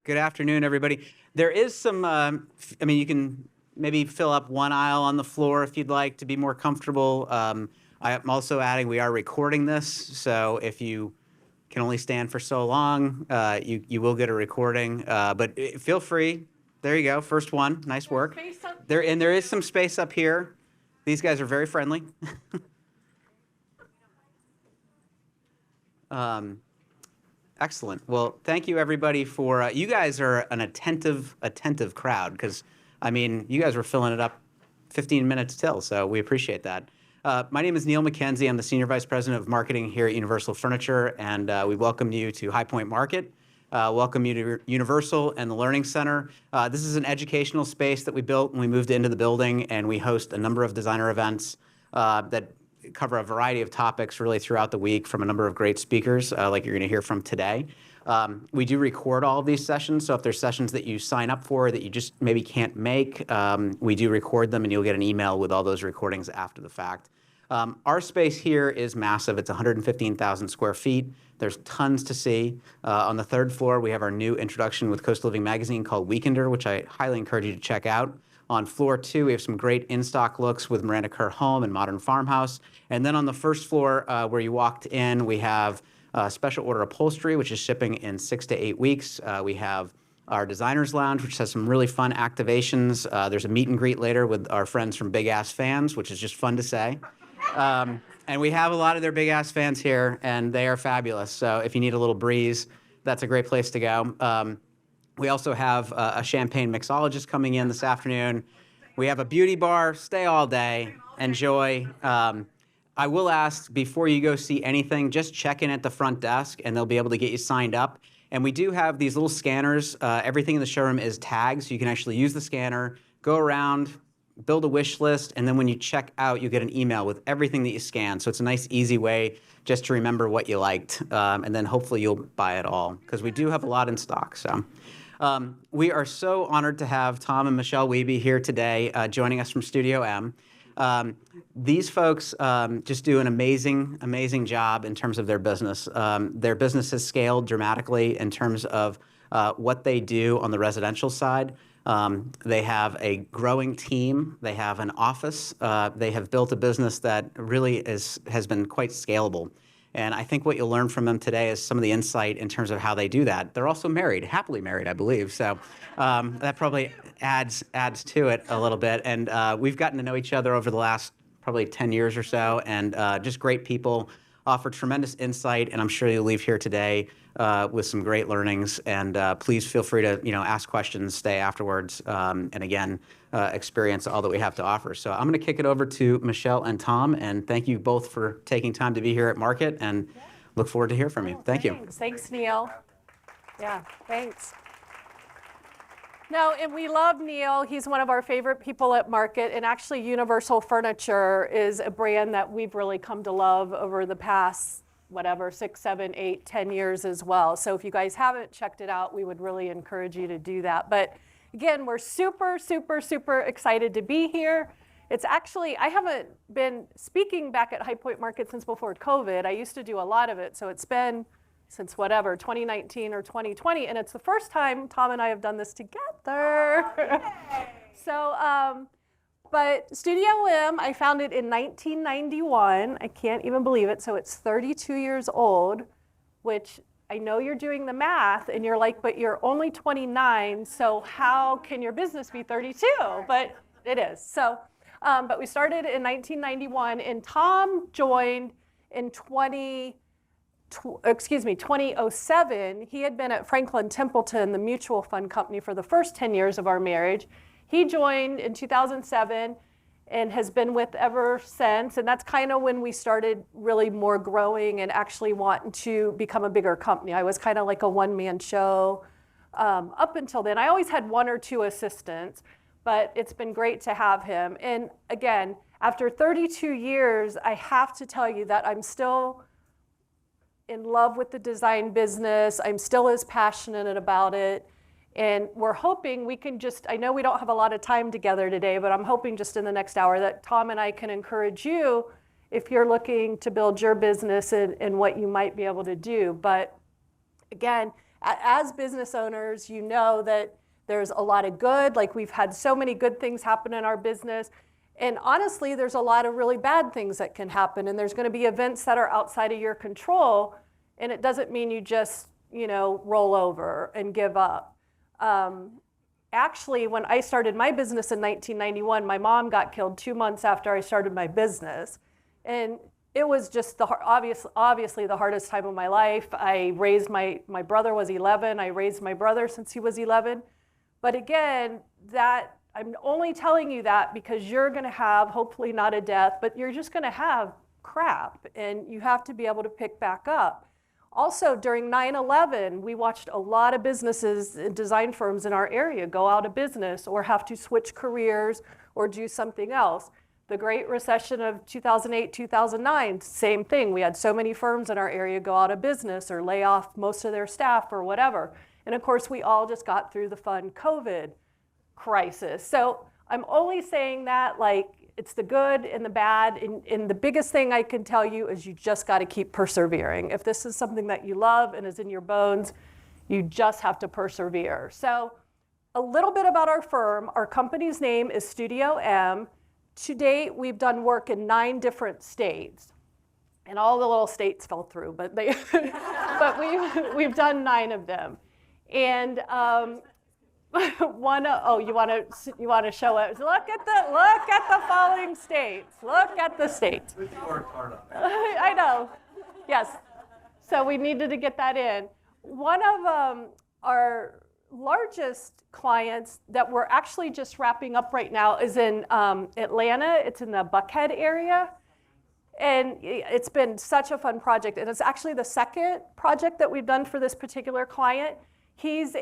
Good afternoon, everybody. There is some, you can maybe fill up one aisle on the floor if you'd like to be more comfortable. I'm also adding, we are recording this, so if you can only stand for so long, you will get a recording. But feel free. There you go. First one. Nice work. There is some space up here. These guys are very friendly. Excellent. Well, thank you everybody for, you guys are an attentive crowd because, you guys were filling it up 15 minutes till, so we appreciate that. My name is Neil McKenzie. I'm the Senior Vice President of Marketing here at Universal Furniture, and we welcome you to High Point Market. Welcome you to Universal and the Learning Center. This is an educational space that we built when we moved into the building, and we host a number of designer events that cover a variety of topics really throughout the week from a number of great speakers like you're going to hear from today. We do record all of these sessions, so if there's sessions that you sign up for that you just maybe can't make, we do record them and you'll get an email with all those recordings after the fact. Our space here is massive. It's 115,000 square feet. There's tons to see. On the third floor, we have our new introduction with Coastal Living Magazine called Weekender, which I highly encourage you to check out. On floor 2, we have some great in-stock looks with Miranda Kerr Home and Modern Farmhouse. And then on the first floor where you walked in, we have special order upholstery, which is shipping in 6 to 8 weeks. We have our Designers Lounge, which has some really fun activations. There's a meet and greet later with our friends from Big Ass Fans, which is just fun to say. And we have a lot of their Big Ass fans here, and they are fabulous. So if you need a little breeze, that's a great place to go. We also have a champagne mixologist coming in this afternoon. We have a beauty bar. Stay all day. Enjoy. I will ask, before you go see anything, just check in at the front desk, and they'll be able to get you signed up. And we do have these little scanners. Everything in the showroom is tagged, so you can actually use the scanner, go around, build a wish list, and then when you check out, you get an email with everything that you scan. So it's a nice, easy way just to remember what you liked, and then hopefully you'll buy it all, because we do have a lot in stock. So. We are so honored to have Tom and Michelle Wiebe here today joining us from Studio M. These folks just do an amazing job in terms of their business. Their business has scaled dramatically in terms of what they do on the residential side. They have a growing team. They have an office. They have built a business that really has been quite scalable. And I think what you'll learn from them today is some of the insight in terms of how they do that. They're also married, happily married, I believe. So that probably adds to it a little bit. And we've gotten to know each other over the last probably 10 years or so, and just great people, offer tremendous insight, and I'm sure you'll leave here today with some great learnings. And please feel free to ask questions, stay afterwards, and again, experience all that we have to offer. So I'm going to kick it over to Michelle and Tom, and thank you both for taking time to be here at Market, and look forward to hear from you. Thank you. Thanks, Neil. Yeah, thanks. No, and we love Neil. He's one of our favorite people at Market, and actually Universal Furniture is a brand that we've really come to love over the past, 6, 7, 8, 10 years as well. So if you guys haven't checked it out, we would really encourage you to do that. But again, we're super excited to be here. It's actually, I haven't been speaking back at High Point Market since before COVID. I used to do a lot of it, so it's been since 2019 or 2020, and it's the first time Tom and I have done this together. So, but Studio M, I founded in 1991. I can't even believe it. So it's 32 years old, which I know you're doing the math, and you're like, but you're only 29, so how can your business be 32? But it is. So, but we started in 1991, and Tom joined in 2007. He had been at Franklin Templeton, the mutual fund company, for the first 10 years of our marriage. He joined in 2007 and has been with ever since. And that's kind of when we started really more growing and actually wanting to become a bigger company. I was kind of like a one-man show up until then. I always had 1 or 2 assistants, but it's been great to have him. And again, after 32 years, I have to tell you that I'm still in love with the design business. I'm still as passionate about it. And we're hoping we can just, I know we don't have a lot of time together today, but I'm hoping just in the next hour that Tom and I can encourage you if you're looking to build your business and what you might be able to do. But again, As business owners, you know that there's a lot of good, like we've had so many good things happen in our business. And honestly, there's a lot of really bad things that can happen. And there's going to be events that are outside of your control. And it doesn't mean you just, roll over and give up. Actually, when I started my business in 1991, my mom got killed 2 months after I started my business. And it was just obviously the hardest time of my life. I raised my brother was 11. I raised my brother since he was 11. But again, I'm only telling you that because you're going to have, hopefully not a death, but you're just going to have crap. And you have to be able to pick back up. Also, during 9/11, we watched a lot of businesses and design firms in our area go out of business or have to switch careers or do something else. The Great Recession of 2008, 2009, same thing. We had so many firms in our area go out of business or lay off most of their staff or whatever. And of course, we all just got through the fun COVID crisis. So I'm only saying that like it's the good and the bad. And the biggest thing I can tell you is you just got to keep persevering. If this is something that you love and is in your bones, you just have to persevere. So a little bit about our firm. Our company's name is Studio M. To date, we've done work in 9 different states. And all the little states fell through, but we've done 9 of them. And you want to show it? Look at the following states. Look at the states. We worked hard on that. I know. Yes. So we needed to get that in. One of our largest clients that we're actually just wrapping up right now is in Atlanta. It's in the Buckhead area. And it's been such a fun project. And it's actually the second project that we've done for this particular client. He's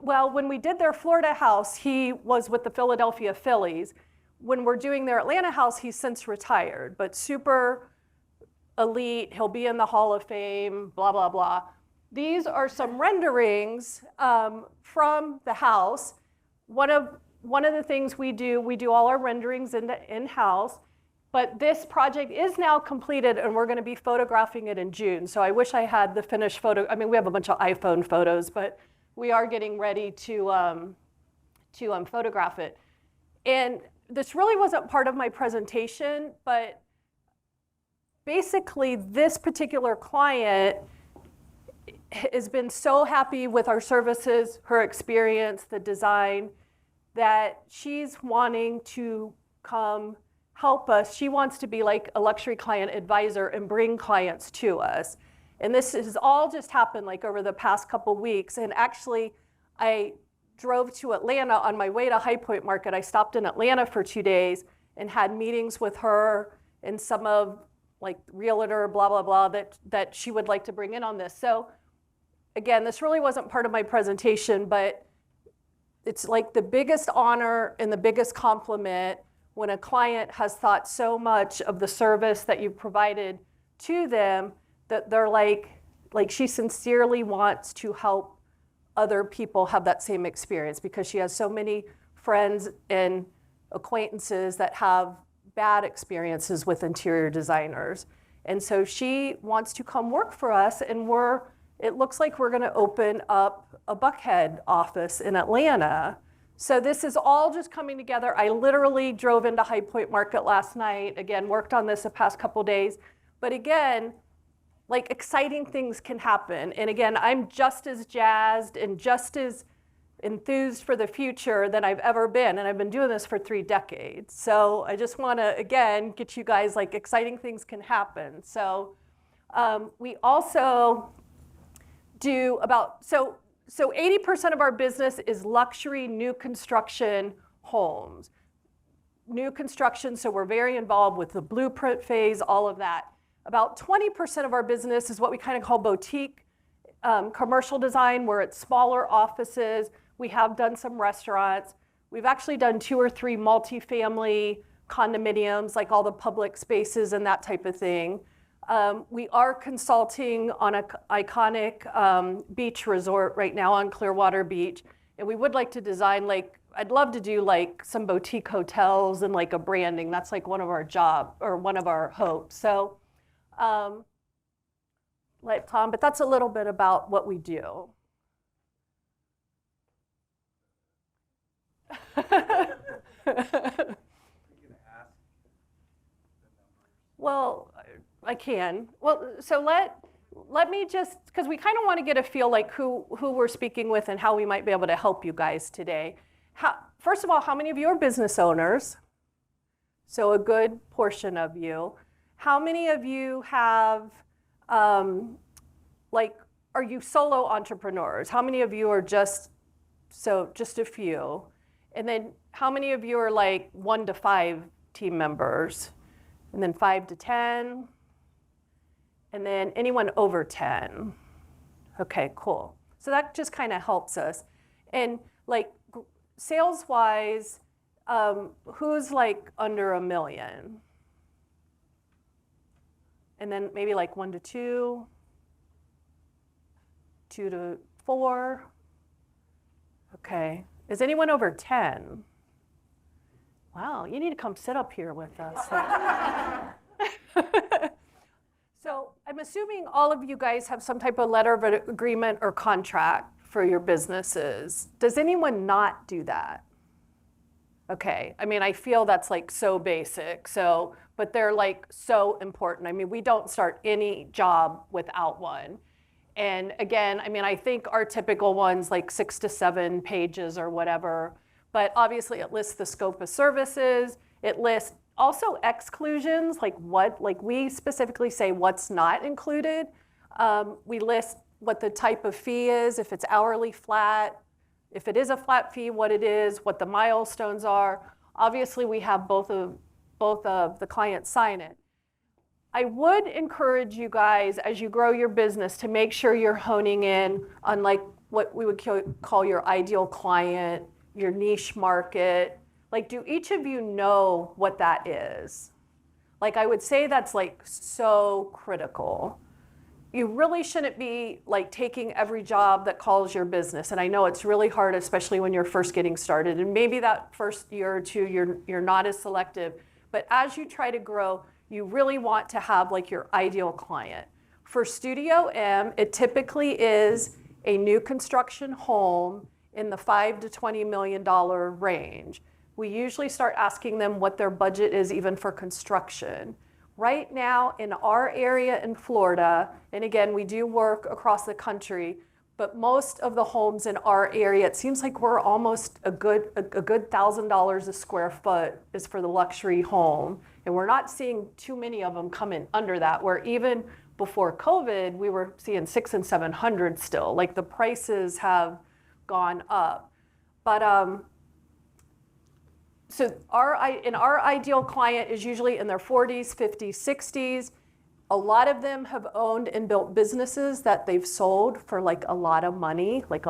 when we did their Florida house, he was with the Philadelphia Phillies. When we're doing their Atlanta house, he's since retired, but super elite. He'll be in the Hall of Fame, blah, blah, blah. These are some renderings from the house. One of the things we do all our renderings in-house. But this project is now completed, and we're going to be photographing it in June. So I wish I had the finished photo. I mean, we have a bunch of iPhone photos, but we are getting ready to photograph it. And this really wasn't part of my presentation, but basically this particular client has been so happy with our services, her experience, the design, that she's wanting to come help us. She wants to be like a luxury client advisor and bring clients to us. And this has all just happened like over the past couple weeks. And actually, I drove to Atlanta on my way to High Point Market. I stopped in Atlanta for 2 days and had meetings with her and some of like realtor, blah, blah, blah, that she would like to bring in on this. So again, this really wasn't part of my presentation, but it's like the biggest honor and the biggest compliment when a client has thought so much of the service that you've provided to them that they're like she sincerely wants to help other people have that same experience because she has so many friends and acquaintances that have bad experiences with interior designers. And so she wants to come work for us, and it looks like we're gonna open up a Buckhead office in Atlanta. So this is all just coming together. I literally drove into High Point Market last night, again, worked on this the past couple days. But again, like exciting things can happen. And again, I'm just as jazzed and just as enthused for the future than I've ever been. And I've been doing this for 3 decades. So I just wanna, again, get you guys like exciting things can happen. So we also do So 80% of our business is luxury new construction homes. New construction, so we're very involved with the blueprint phase, all of that. About 20% of our business is what we kind of call boutique commercial design, where it's smaller offices. We have done some restaurants. We've actually done 2 or 3 multifamily condominiums, like all the public spaces and that type of thing. We are consulting on an iconic beach resort right now on Clearwater Beach. And we would like to design I'd love to do like some boutique hotels and like a branding. That's like one of our hopes. So let Tom, but that's a little bit about what we do. Well, I can. Well, so let me just, because we kind of want to get a feel like who we're speaking with and how we might be able to help you guys today. First of all, how many of you are business owners? So a good portion of you. How many of you have, are you solo entrepreneurs? How many of you are just a few? And then how many of you are like 1 to 5 team members? And then 5 to 10? And then anyone over 10? Okay, cool. So that just kind of helps us. And like sales-wise, who's like under $1 million? And then maybe like 1 to 2, 2 to 4. Okay. Is anyone over 10? Wow, you need to come sit up here with us. So I'm assuming all of you guys have some type of letter of agreement or contract for your businesses. Does anyone not do that? Okay, I mean, I feel that's like so basic, but they're like so important. I mean, we don't start any job without one. And again, I mean, I think our typical one's like 6 to 7 pages or whatever, but obviously it lists the scope of services. It lists also exclusions, like we specifically say what's not included. We list what the type of fee is, if it's hourly flat, if it is a flat fee, what it is, what the milestones are. Obviously, we have both of the clients sign it. I would encourage you guys, as you grow your business, to make sure you're honing in on like what we would call your ideal client, your niche market. Like, do each of you know what that is? Like, I would say that's like so critical. You really shouldn't be like taking every job that calls your business. And I know it's really hard, especially when you're first getting started. And maybe that first year or two, you're not as selective. But as you try to grow, you really want to have like your ideal client. For Studio M, it typically is a new construction home in the $5 to $20 million range. We usually start asking them what their budget is even for construction. Right now in our area in Florida, and again, we do work across the country, but most of the homes in our area, it seems like we're almost a good $1,000 a square foot is for the luxury home. And we're not seeing too many of them come in under that, where even before COVID, we were seeing 600 and 700 still. Like the prices have gone up. But so our ideal client is usually in their 40s, 50s, 60s. A lot of them have owned and built businesses that they've sold for like a lot of money, like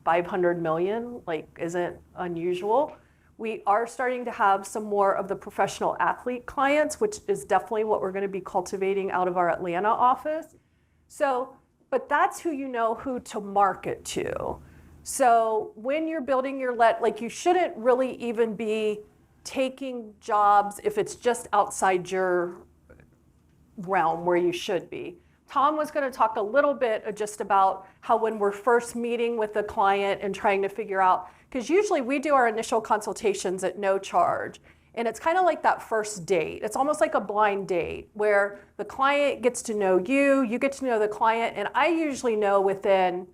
500 million, like isn't unusual. We are starting to have some more of the professional athlete clients, which is definitely what we're going to be cultivating out of our Atlanta office. So, but that's who you know who to market to. So when you're building your like you shouldn't really even be taking jobs if it's just outside your realm where you should be. Tom was going to talk a little bit just about how when we're first meeting with the client and trying to figure out, because usually we do our initial consultations at no charge. And it's kind of like that first date. It's almost like a blind date where the client gets to know you, you get to know the client, and I usually know within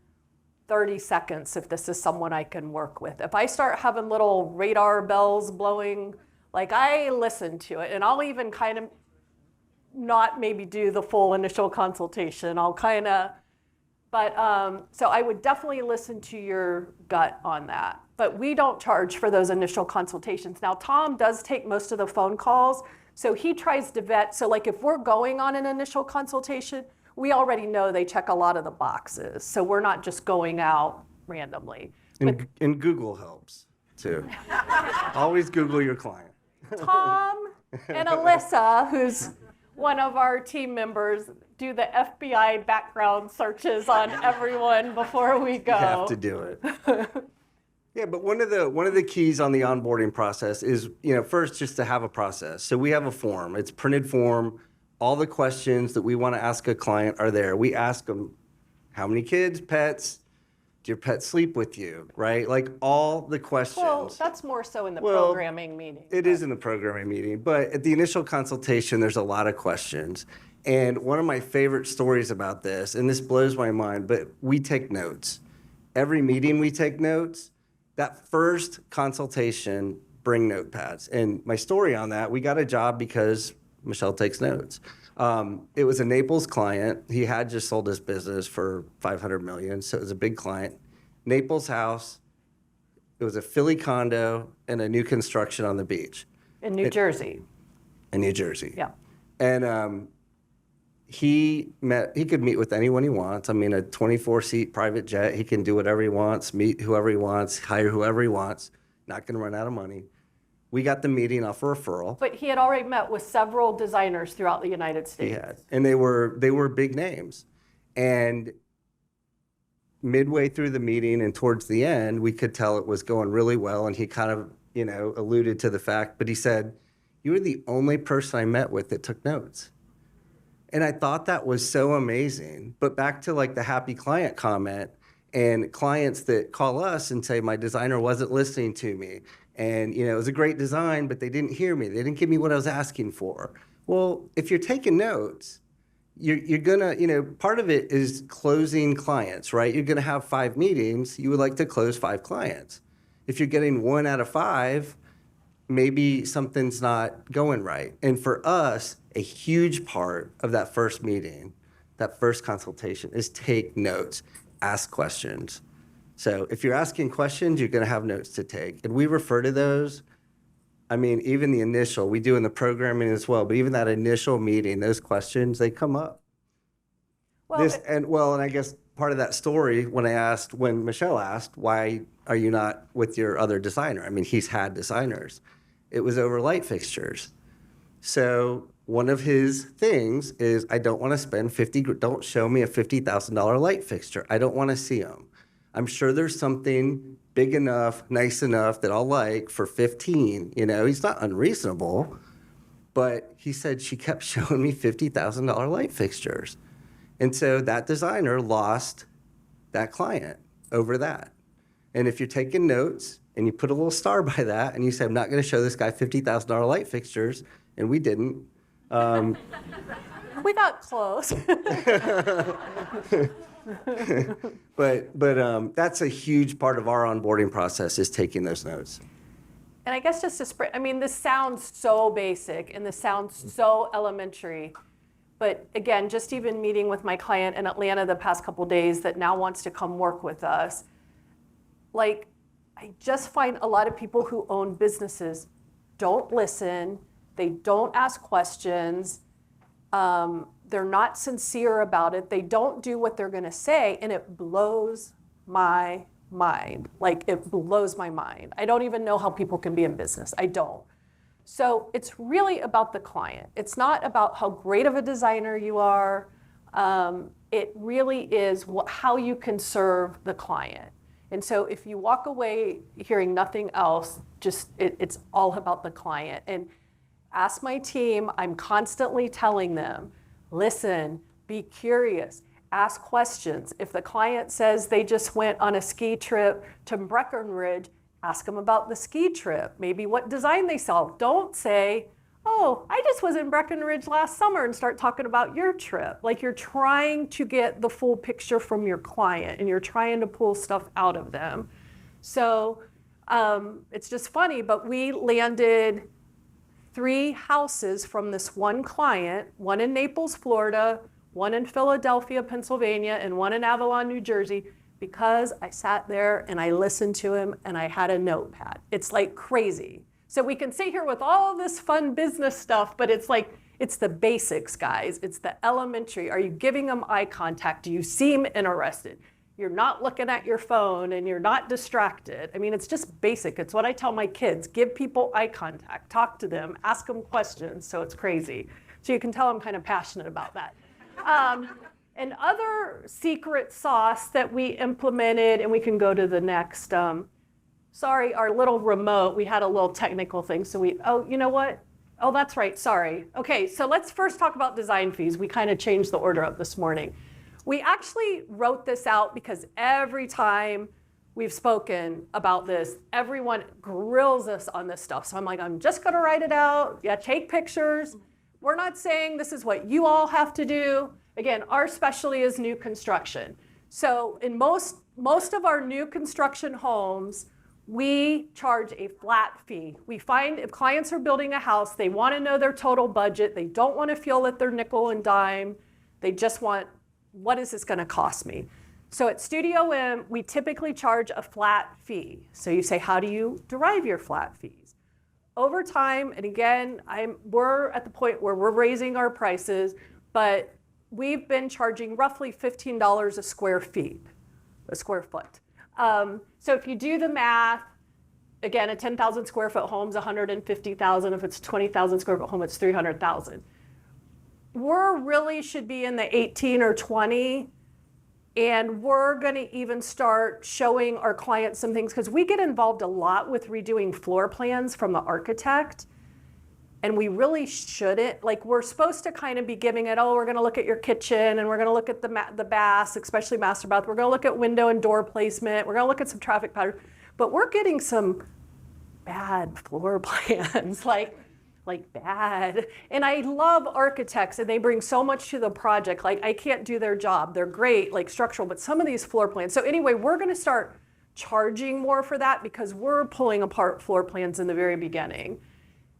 30 seconds if this is someone I can work with. If I start having little radar bells blowing, like I listen to it, and I'll even kind of not maybe do the full initial consultation. I'll kind of, but so I would definitely listen to your gut on that. But we don't charge for those initial consultations. Now, Tom does take most of the phone calls, so he tries to vet. So like if we're going on an initial consultation, we already know they check a lot of the boxes. So we're not just going out randomly. And Google helps too. Always Google your client. Tom and Alyssa, who's one of our team members, do the FBI background searches on everyone before we go. You have to do it. Yeah, but one of the keys on the onboarding process is, first just to have a process. So we have a form. It's printed form. All the questions that we want to ask a client are there. We ask them, how many kids, pets? Do your pets sleep with you, right? Like all the questions. Well, that's more so in the Well, programming meeting. It is in the programming meeting, but at the initial consultation, there's a lot of questions. And one of my favorite stories about this, and this blows my mind, but we take notes. Every meeting we take notes. That first consultation, bring notepads. And my story on that, we got a job because Michelle takes notes. It was a Naples client. He had just sold his business for $500 million, so it was a big client. Naples house. It was a Philly condo and a new construction on the beach. In New Jersey. In New Jersey. Yeah. And he could meet with anyone he wants. I mean, a 24-seat private jet. He can do whatever he wants, meet whoever he wants, hire whoever he wants. Not going to run out of money. We got the meeting off a referral. But he had already met with several designers throughout the United States. He had, and they were big names. And midway through the meeting and towards the end, we could tell it was going really well. And he kind of, alluded to the fact, but he said, "You were the only person I met with that took notes." And I thought that was so amazing. But back to like the happy client comment, and clients that call us and say, my designer wasn't listening to me. And, it was a great design, but they didn't hear me. They didn't give me what I was asking for. Well, if you're taking notes, you're gonna, part of it is closing clients, right? You're gonna have 5 meetings. You would like to close 5 clients. If you're getting 1 out of 5, maybe something's not going right. And for us, a huge part of that first meeting, that first consultation, is take notes, ask questions. So if you're asking questions, you're going to have notes to take. And we refer to those. I mean, even the initial, we do in the programming as well, but even that initial meeting, those questions, they come up. Well, And I guess part of that story, when Michelle asked, why are you not with your other designer? I mean, he's had designers. It was over light fixtures. So one of his things is, I don't want to spend don't show me a $50,000 light fixture. I don't want to see them. I'm sure there's something big enough, nice enough that I'll like for 15. He's not unreasonable, but he said she kept showing me $50,000 light fixtures. And so that designer lost that client over that. And if you're taking notes and you put a little star by that and you say, I'm not going to show this guy $50,000 light fixtures, and we didn't. We got close. But that's a huge part of our onboarding process, is taking those notes. And I guess just to spread, this sounds so basic and this sounds so elementary. But again, just even meeting with my client in Atlanta the past couple days that now wants to come work with us, I just find a lot of people who own businesses don't listen, they don't ask questions, they're not sincere about it, they don't do what they're gonna say, and it blows my mind. It blows my mind. I don't even know how people can be in business. I don't. So it's really about the client. It's not about how great of a designer you are. It really is how you can serve the client. And so if you walk away hearing nothing else, it's all about the client. And ask my team, I'm constantly telling them, listen, be curious, ask questions. If the client says they just went on a ski trip to Breckenridge, ask them about the ski trip, maybe what design they saw. Don't say, oh, I just was in Breckenridge last summer, and start talking about your trip. You're trying to get the full picture from your client and you're trying to pull stuff out of them. So it's just funny, but we landed 3 houses from this one client, one in Naples, Florida, one in Philadelphia, Pennsylvania, and one in Avalon, New Jersey, because I sat there and I listened to him and I had a notepad. It's crazy. So we can sit here with all this fun business stuff, but it's the basics, guys. It's the elementary. Are you giving them eye contact? Do you seem interested? You're not looking at your phone and you're not distracted. It's just basic. It's what I tell my kids. Give people eye contact, talk to them, ask them questions. So it's crazy. So you can tell I'm kind of passionate about that. And other secret sauce that we implemented, and we can go to the next, sorry, our little remote, we had a little technical thing. So you know what? Oh, that's right, sorry. Okay, so let's first talk about design fees. We kind of changed the order up this morning. We actually wrote this out because every time we've spoken about this, everyone grills us on this stuff. So I'm like, I'm just gonna write it out. Yeah, take pictures. We're not saying this is what you all have to do. Again, our specialty is new construction. So in most of our new construction homes, we charge a flat fee. We find if clients are building a house, they want to know their total budget. They don't want to feel that they're nickel and dime. They just want, what is this going to cost me? So at Studio M, we typically charge a flat fee. So you say, how do you derive your flat fees? Over time, and again, we're at the point where we're raising our prices, but we've been charging roughly $15 a square foot. So if you do the math, again, a 10,000 square foot home is 150,000. If it's 20,000 square foot home, it's 300,000. We're really should be in the 18 or 20, and we're going to even start showing our clients some things because we get involved a lot with redoing floor plans from the architect. And we really shouldn't. Like, we're supposed to kind of be giving it, oh, we're going to look at your kitchen, and we're going to look at the baths, especially master bath. We're going to look at window and door placement. We're going to look at some traffic patterns. But we're getting some bad floor plans, like bad. And I love architects, and they bring so much to the project. Like, I can't do their job. They're great, like structural, but some of these floor plans. So anyway, we're going to start charging more for that because we're pulling apart floor plans in the very beginning.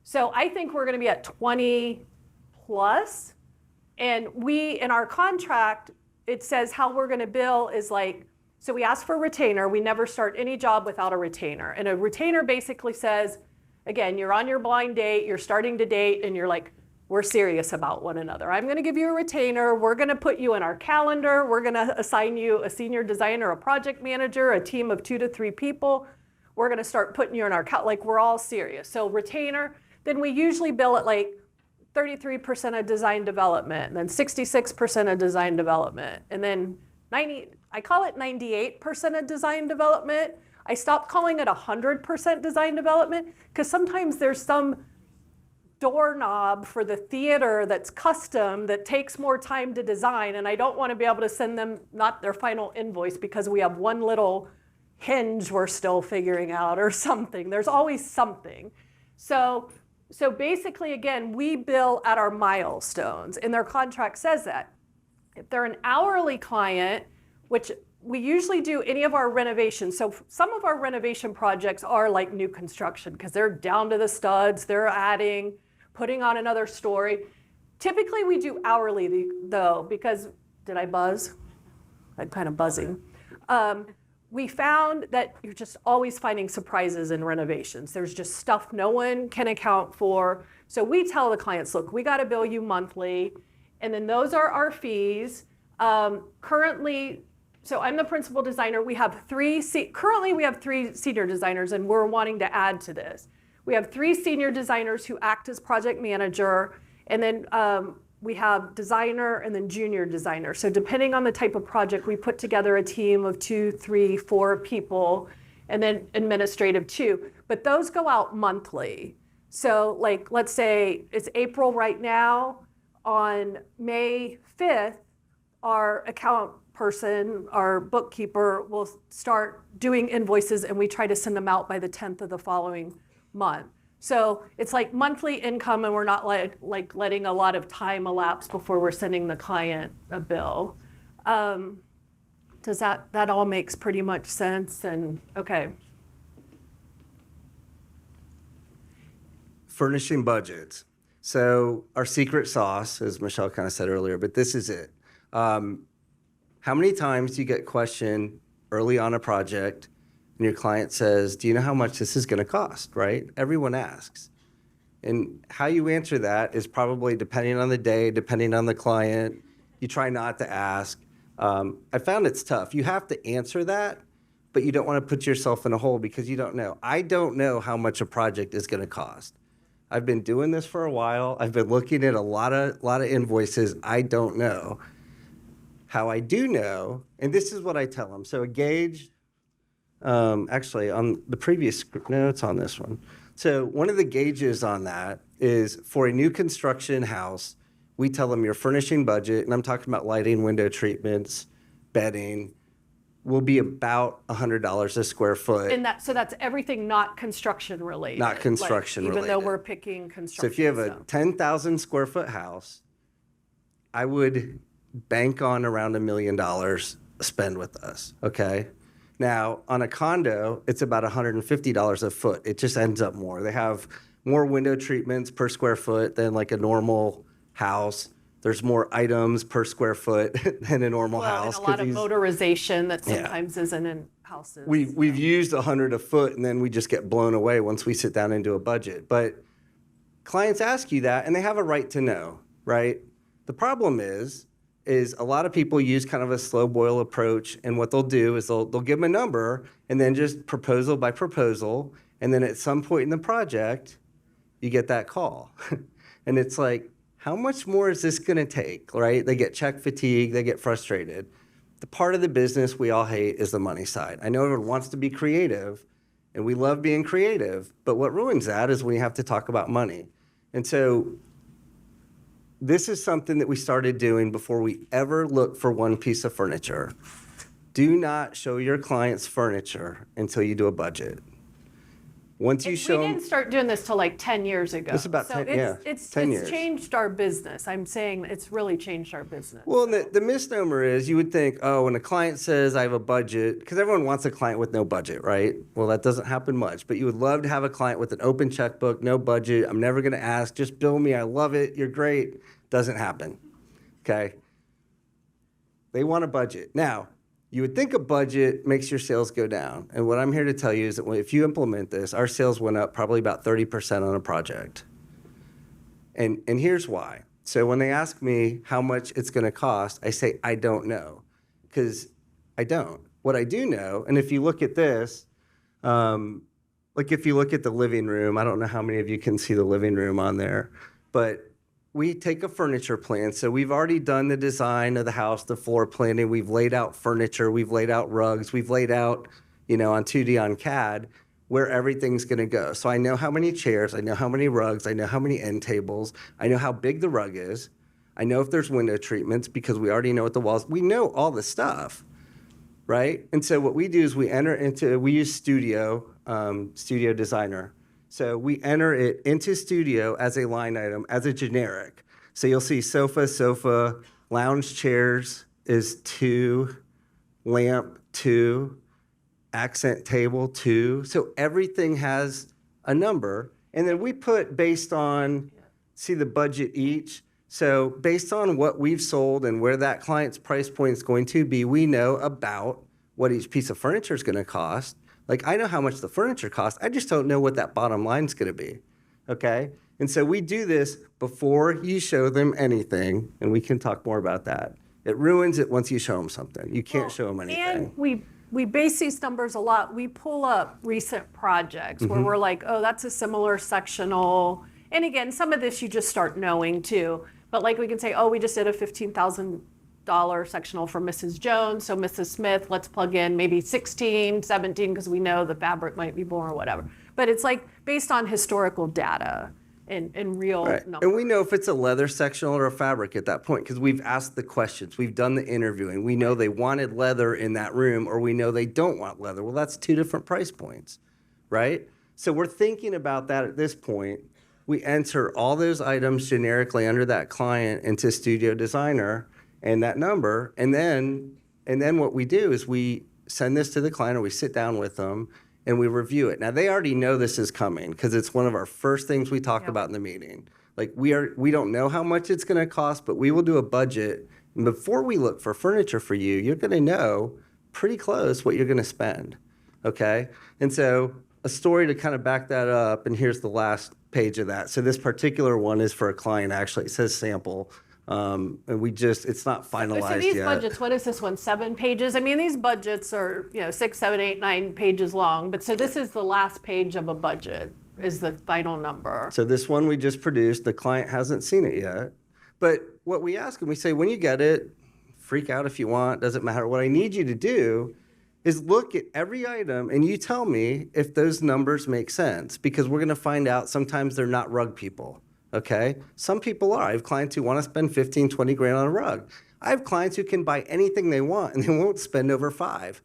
So I think we're going to be at 20 plus, and in our contract, it says how we're going to bill is like, so we ask for a retainer. We never start any job without a retainer. And a retainer basically says, again, you're on your blind date, you're starting to date, and you're like, we're serious about one another. I'm going to give you a retainer. We're going to put you in our calendar. We're going to assign you a senior designer, a project manager, a team of 2 to 3 people. We're going to start putting you in our like, we're all serious. So retainer. Then we usually bill at like 33% of design development, and then 66% of design development, and then I call it 98% of design development. I stopped calling it 100% design development because sometimes there's some doorknob for the theater that's custom that takes more time to design, and I don't want to be able to send them not their final invoice because we have one little hinge we're still figuring out or something. There's always something. So basically, again, we bill at our milestones, and their contract says that. If they're an hourly client, which we usually do any of our renovations, so some of our renovation projects are like new construction because they're down to the studs, they're adding, putting on another story. Typically, we do hourly though, because, did I buzz? I'm kind of buzzing. We found that you're just always finding surprises in renovations. There's just stuff no one can account for. So we tell the clients, look, we got to bill you monthly. And then those are our fees. Currently, so I'm the principal designer. Currently we have 3 senior designers, and we're wanting to add to this. We have 3 senior designers who act as project manager. And then we have designer and then junior designer. So depending on the type of project, we put together a team of 2, 3, 4 people, and then administrative 2. But those go out monthly. So like, let's say it's April right now. On May 5th, our account person, our bookkeeper, will start doing invoices, and we try to send them out by the 10th of the following month. So it's like monthly income, and we're not like letting a lot of time elapse before we're sending the client a bill. Does that all makes pretty much sense? And okay. Furnishing budgets. So our secret sauce, as Michelle kind of said earlier, but this is it. How many times do you get questioned early on a project and your client says, do you know how much this is going to cost, right? Everyone asks. And how you answer that is probably depending on the day, depending on the client. You try not to ask. I found it's tough. You have to answer that, but you don't want to put yourself in a hole because you don't know. I don't know how much a project is going to cost. I've been doing this for a while. I've been looking at a lot of invoices. I don't know. How I do know, and this is what I tell them. So a gauge, actually on the previous script, no, it's on this one. So one of the gauges on that is for a new construction house, we tell them your furnishing budget, and I'm talking about lighting, window treatments, bedding, will be about $100 a square foot. And so that's everything not construction related. Not construction even related. though we're picking construction. So if you have a stuff. 10,000 square foot house, I would bank on around $1 million spend with us, okay? Now, on a condo, it's about $150 a foot. It just ends up more. They have more window treatments per square foot than like a normal house. There's more items per square foot than a normal house. And a lot of motorization that sometimes isn't in houses. We've used 100 a foot, and then we just get blown away once we sit down and do a budget. But clients ask you that, and they have a right to know, right? The problem is a lot of people use kind of a slow boil approach, and what they'll do is they'll give them a number, and then just proposal by proposal, and then at some point in the project, you get that call. And it's like, how much more is this going to take, right? They get check fatigue, they get frustrated. The part of the business we all hate is the money side. I know everyone wants to be creative, and we love being creative, but what ruins that is when you have to talk about money. And so this is something that we started doing before we ever look for one piece of furniture. Do not show your clients furniture until you do a budget. Once you show we them, didn't start doing this till like 10 years ago. It's about 10 years. It's 10 years. changed our business. I'm saying it's really changed our business. Well, the misnomer is you would think, oh, when a client says I have a budget, because everyone wants a client with no budget, right? Well, that doesn't happen much, but you would love to have a client with an open checkbook, no budget. I'm never going to ask, just bill me. I love it. You're great. Doesn't happen, okay? They want a budget. Now, you would think a budget makes your sales go down. And what I'm here to tell you is that if you implement this, our sales went up probably about 30% on a project. And here's why. So when they ask me how much it's going to cost, I say, I don't know, because I don't. What I do know, and if you look at this, like if you look at the living room, I don't know how many of you can see the living room on there, but we take a furniture plan. So we've already done the design of the house, the floor planning. We've laid out furniture. We've laid out rugs. We've laid out, on 2D on CAD where everything's going to go. So I know how many chairs. I know how many rugs. I know how many end tables. I know how big the rug is. I know if there's window treatments because we already know what the walls. We know all the stuff, right? And so what we do is we use Studio Designer. So we enter it into Studio as a line item, as a generic. So you'll see sofa, lounge chairs is 2, lamp 2, accent table 2. So everything has a number. And then we put based on, see the budget each. So based on what we've sold and where that client's price point is going to be, we know about what each piece of furniture is going to cost. Like, I know how much the furniture costs. I just don't know what that bottom line is going to be, okay? And so we do this before you show them anything, and we can talk more about that. It ruins it once you show them something. You can't show them anything. And we base these numbers a lot. We pull up recent projects where we're like, oh, that's a similar sectional. And again, some of this you just start knowing too. But like we can say, oh, we just did a $15,000 sectional for Mrs. Jones. So Mrs. Smith, let's plug in maybe 16, 17, because we know the fabric might be more or whatever. But it's like based on historical data and real numbers. And we know if it's a leather sectional or a fabric at that point, because we've asked the questions, we've done the interviewing. We know they wanted leather in that room, or we know they don't want leather. Well, that's 2 different price points, right? So we're thinking about that at this point. We enter all those items generically under that client into Studio Designer and that number, and then what we do is we send this to the client, or we sit down with them and we review it. Now they already know this is coming because it's one of our first things we talk about in the meeting. Like we don't know how much it's going to cost, but we will do a budget. And before we look for furniture for you, you're going to know pretty close what you're going to spend. Okay, and so a story to kind of back that up, and here's the last page of that. So this particular one is for a client. Actually, it says sample. And it's not finalized yet. So these budgets, what is this one, 7 pages? I mean, these budgets are, 6, 7, 8, 9 pages long. But so this is the last page of a budget, is the final number. So this one we just produced, the client hasn't seen it yet. But what we ask them, we say, when you get it, freak out if you want, doesn't matter. What I need you to do is look at every item and you tell me if those numbers make sense, because we're going to find out sometimes they're not rug people. okay? Some people are. I have clients who want to spend 15, 20 grand on a rug. I have clients who can buy anything they want and they won't spend over 5.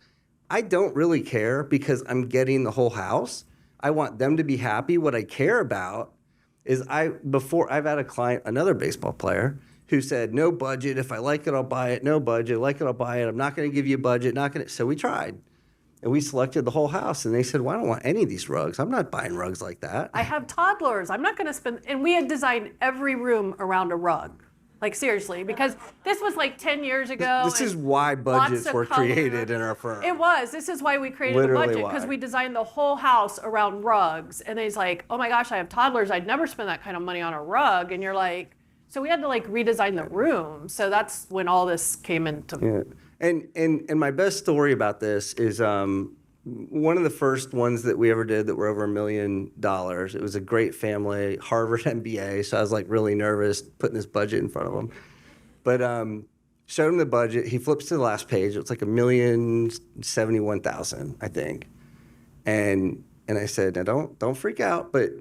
I don't really care because I'm getting the whole house. I want them to be happy. What I care about is I've had a client, another baseball player, who said, no budget. If I like it, I'll buy it. No budget. Like it, I'll buy it. I'm not going to give you a budget. So we tried. And we selected the whole house. And they said, well, I don't want any of these rugs. I'm not buying rugs like that. I have toddlers. I'm not going to spend, and we had designed every room around a rug. Like seriously, because this was like 10 years ago. This is why budgets were created in our firm. It was. This is why we created Literally the budget, because why. we designed the whole house around rugs. And he's like, oh my gosh, I have toddlers. I'd never spend that kind of money on a rug. And you're like, so we had to like redesign the room. So that's when all this came into. Yeah. And my best story about this is one of the first ones that we ever did that were over $1 million. It was a great family, Harvard MBA. So I was like really nervous putting this budget in front of him. But showed him the budget. He flips to the last page. It was like $1,071,000, I think. And I said, now don't freak out, but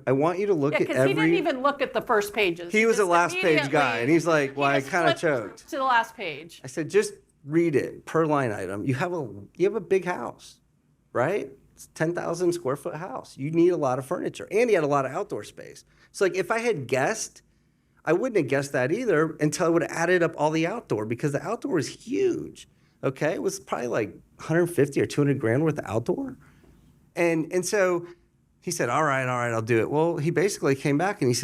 I want you to look at every. He didn't even look at the first pages. He was a last page guy, and he's like, well, I kind of choked. To the last page. I said, just read it per line item. You have a big house, right? It's a 10,000 square foot house. You need a lot of furniture, and he had a lot of outdoor space. So like, if I had guessed, I wouldn't have guessed that either until I would have added up all the outdoor, because the outdoor is huge. Okay, it was probably like 150 or 200 grand worth of outdoor. And so he said, all right, I'll do it. Well, he basically came back and he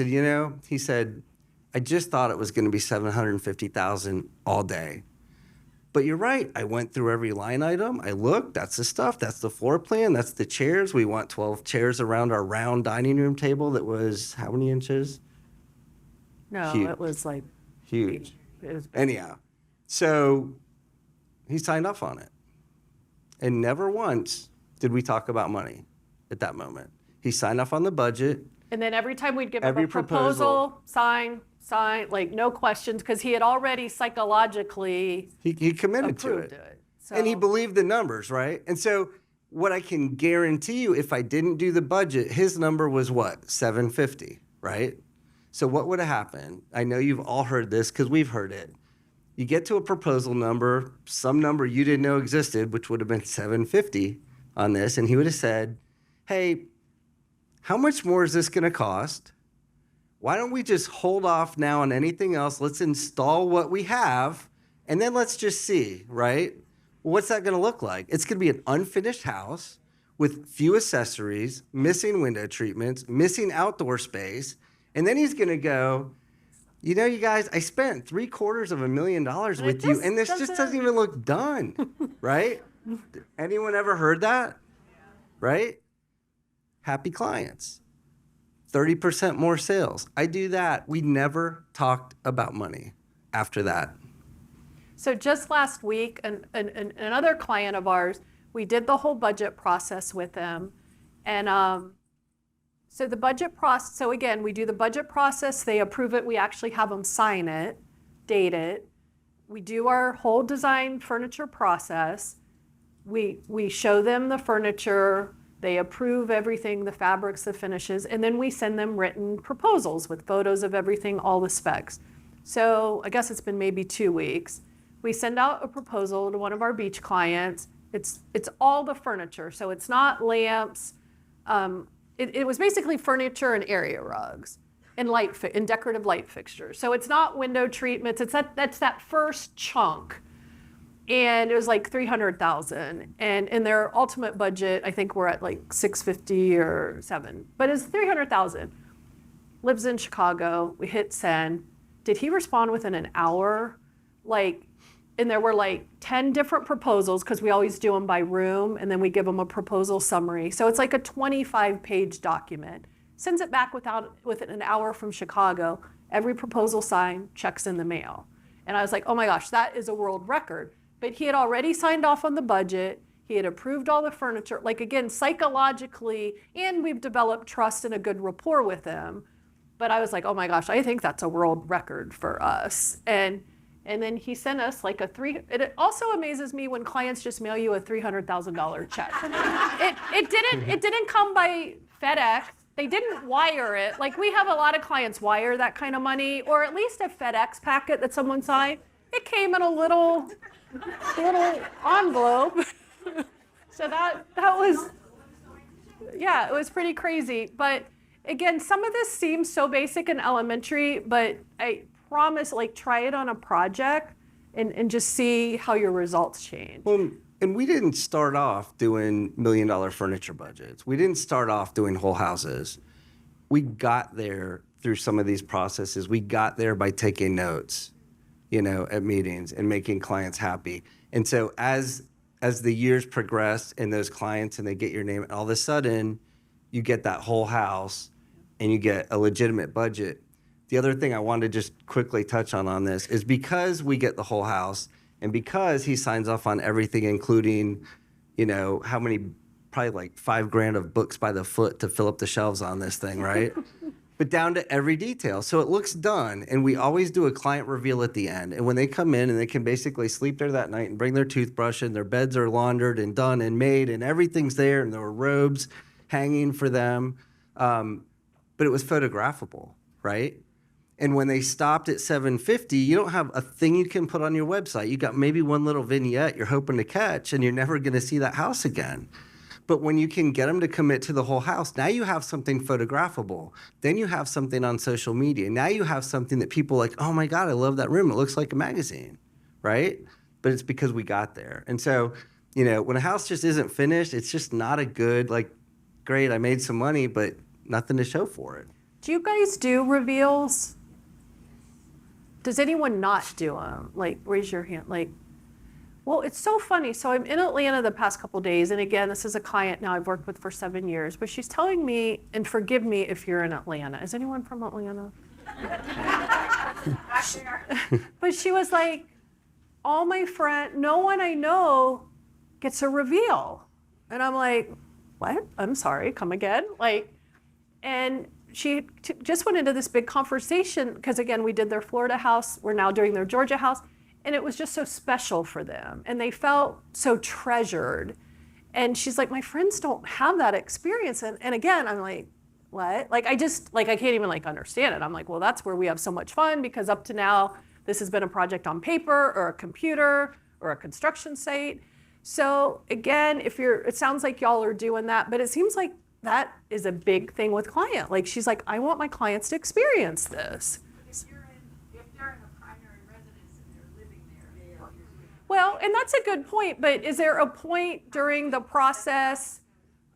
said, I just thought it was going to be $750,000 all day. But you're right. I went through every line item. I looked. That's the stuff. That's the floor plan. That's the chairs. We want 12 chairs around our round dining room table that was how many inches? No, Huge. it was like Huge. It was Anyhow, so he signed off on it. And never once did we talk about money at that moment. He signed off on the budget. And then every time we'd give him Every a proposal, sign, like no questions, because he had already psychologically He committed to approved it. it. So, And he believed the numbers, right? And so what I can guarantee you, if I didn't do the budget, his number was what? 750, right? So what would have happened? I know you've all heard this because we've heard it. You get to a proposal number, some number you didn't know existed, which would have been 750 on this, and he would have said, hey, how much more is this going to cost? Why don't we just hold off now on anything else? Let's install what we have, and then let's just see, right? Well, what's that going to look like? It's going to be an unfinished house with few accessories, missing window treatments, missing outdoor space, and then he's going to go, you guys, I spent $750,000 with you, and this just doesn't even look done, right? Anyone ever heard that? Right? Happy clients. 30% more sales. I do that. We never talked about money after that. So just last week, another client of ours, we did the whole budget process with them. And so the budget process, so again, we do the budget process, they approve it, we actually have them sign it, date it. We do our whole design furniture process. We show them the furniture, they approve everything, the fabrics, the finishes, and then we send them written proposals with photos of everything, all the specs. So I guess it's been maybe 2 weeks. We send out a proposal to one of our beach clients. It's all the furniture, so it's not lamps. It was basically furniture and area rugs and decorative light fixtures. So it's not window treatments. That's that first chunk. And it was like $300,000. And in their ultimate budget, I think we're at like $650 or $700. But it's $300,000. Lives in Chicago. We hit send. Did he respond within an hour? And there were like 10 different proposals, because we always do them by room, and then we give them a proposal summary. So it's like a 25-page document. Sends it back within an hour from Chicago. Every proposal signed, checks in the mail. And I was like, oh my gosh, that is a world record. But he had already signed off on the budget. He had approved all the furniture. Like, again, psychologically, and we've developed trust and a good rapport with him. But I was like, oh my gosh, I think that's a world record for us. And then he sent us like it also amazes me when clients just mail you a $300,000 check. It didn't come by FedEx. They didn't wire it. Like we have a lot of clients wire that kind of money, or at least a FedEx packet that someone signed. It came in a little envelope. So that was, yeah, it was pretty crazy. But again, some of this seems so basic and elementary, but I promise, like, try it on a project and just see how your results change. Well, and we didn't start off doing $1 million furniture budgets. We didn't start off doing whole houses. We got there through some of these processes. We got there by taking notes, at meetings and making clients happy. And so as the years progress and those clients and they get your name, all of a sudden you get that whole house and you get a legitimate budget. The other thing I wanted to just quickly touch on this is because we get the whole house and because he signs off on everything, including, how many, probably like $5,000 of books by the foot to fill up the shelves on this thing, right? But down to every detail. So it looks done. And we always do a client reveal at the end. And when they come in and they can basically sleep there that night and bring their toothbrush and their beds are laundered and done and made and everything's there and there were robes hanging for them. But it was photographable, right? And when they stopped at $750, you don't have a thing you can put on your website. You got maybe one little vignette you're hoping to catch, and you're never going to see that house again. But when you can get them to commit to the whole house, now you have something photographable. Then you have something on social media. Now you have something that people are like, oh my God, I love that room. It looks like a magazine, right? But it's because we got there. And so, when a house just isn't finished, it's just not a good, great, I made some money, but nothing to show for it. Do you guys do reveals? Does anyone not do them? Raise your hand. Well, it's so funny. So I'm in Atlanta the past couple days, and again, this is a client now I've worked with for 7 years, but she's telling me, and forgive me if you're in Atlanta. Is anyone from Atlanta? But she was like, no one I know gets a reveal. And I'm like, what? I'm sorry, come again? And she just went into this big conversation because, again, we did their Florida house. We're now doing their Georgia house. And it was just so special for them. And they felt so treasured. And she's like, my friends don't have that experience. And again, I'm like, what? I can't even understand it. I'm like, well, that's where we have so much fun because up to now, this has been a project on paper or a computer or a construction site. So again, it sounds like y'all are doing that, but it seems like that is a big thing with client. She's like, I want my clients to experience this. If they're in a primary residence and they're living there. Well, and that's a good point, but is there a point during the process?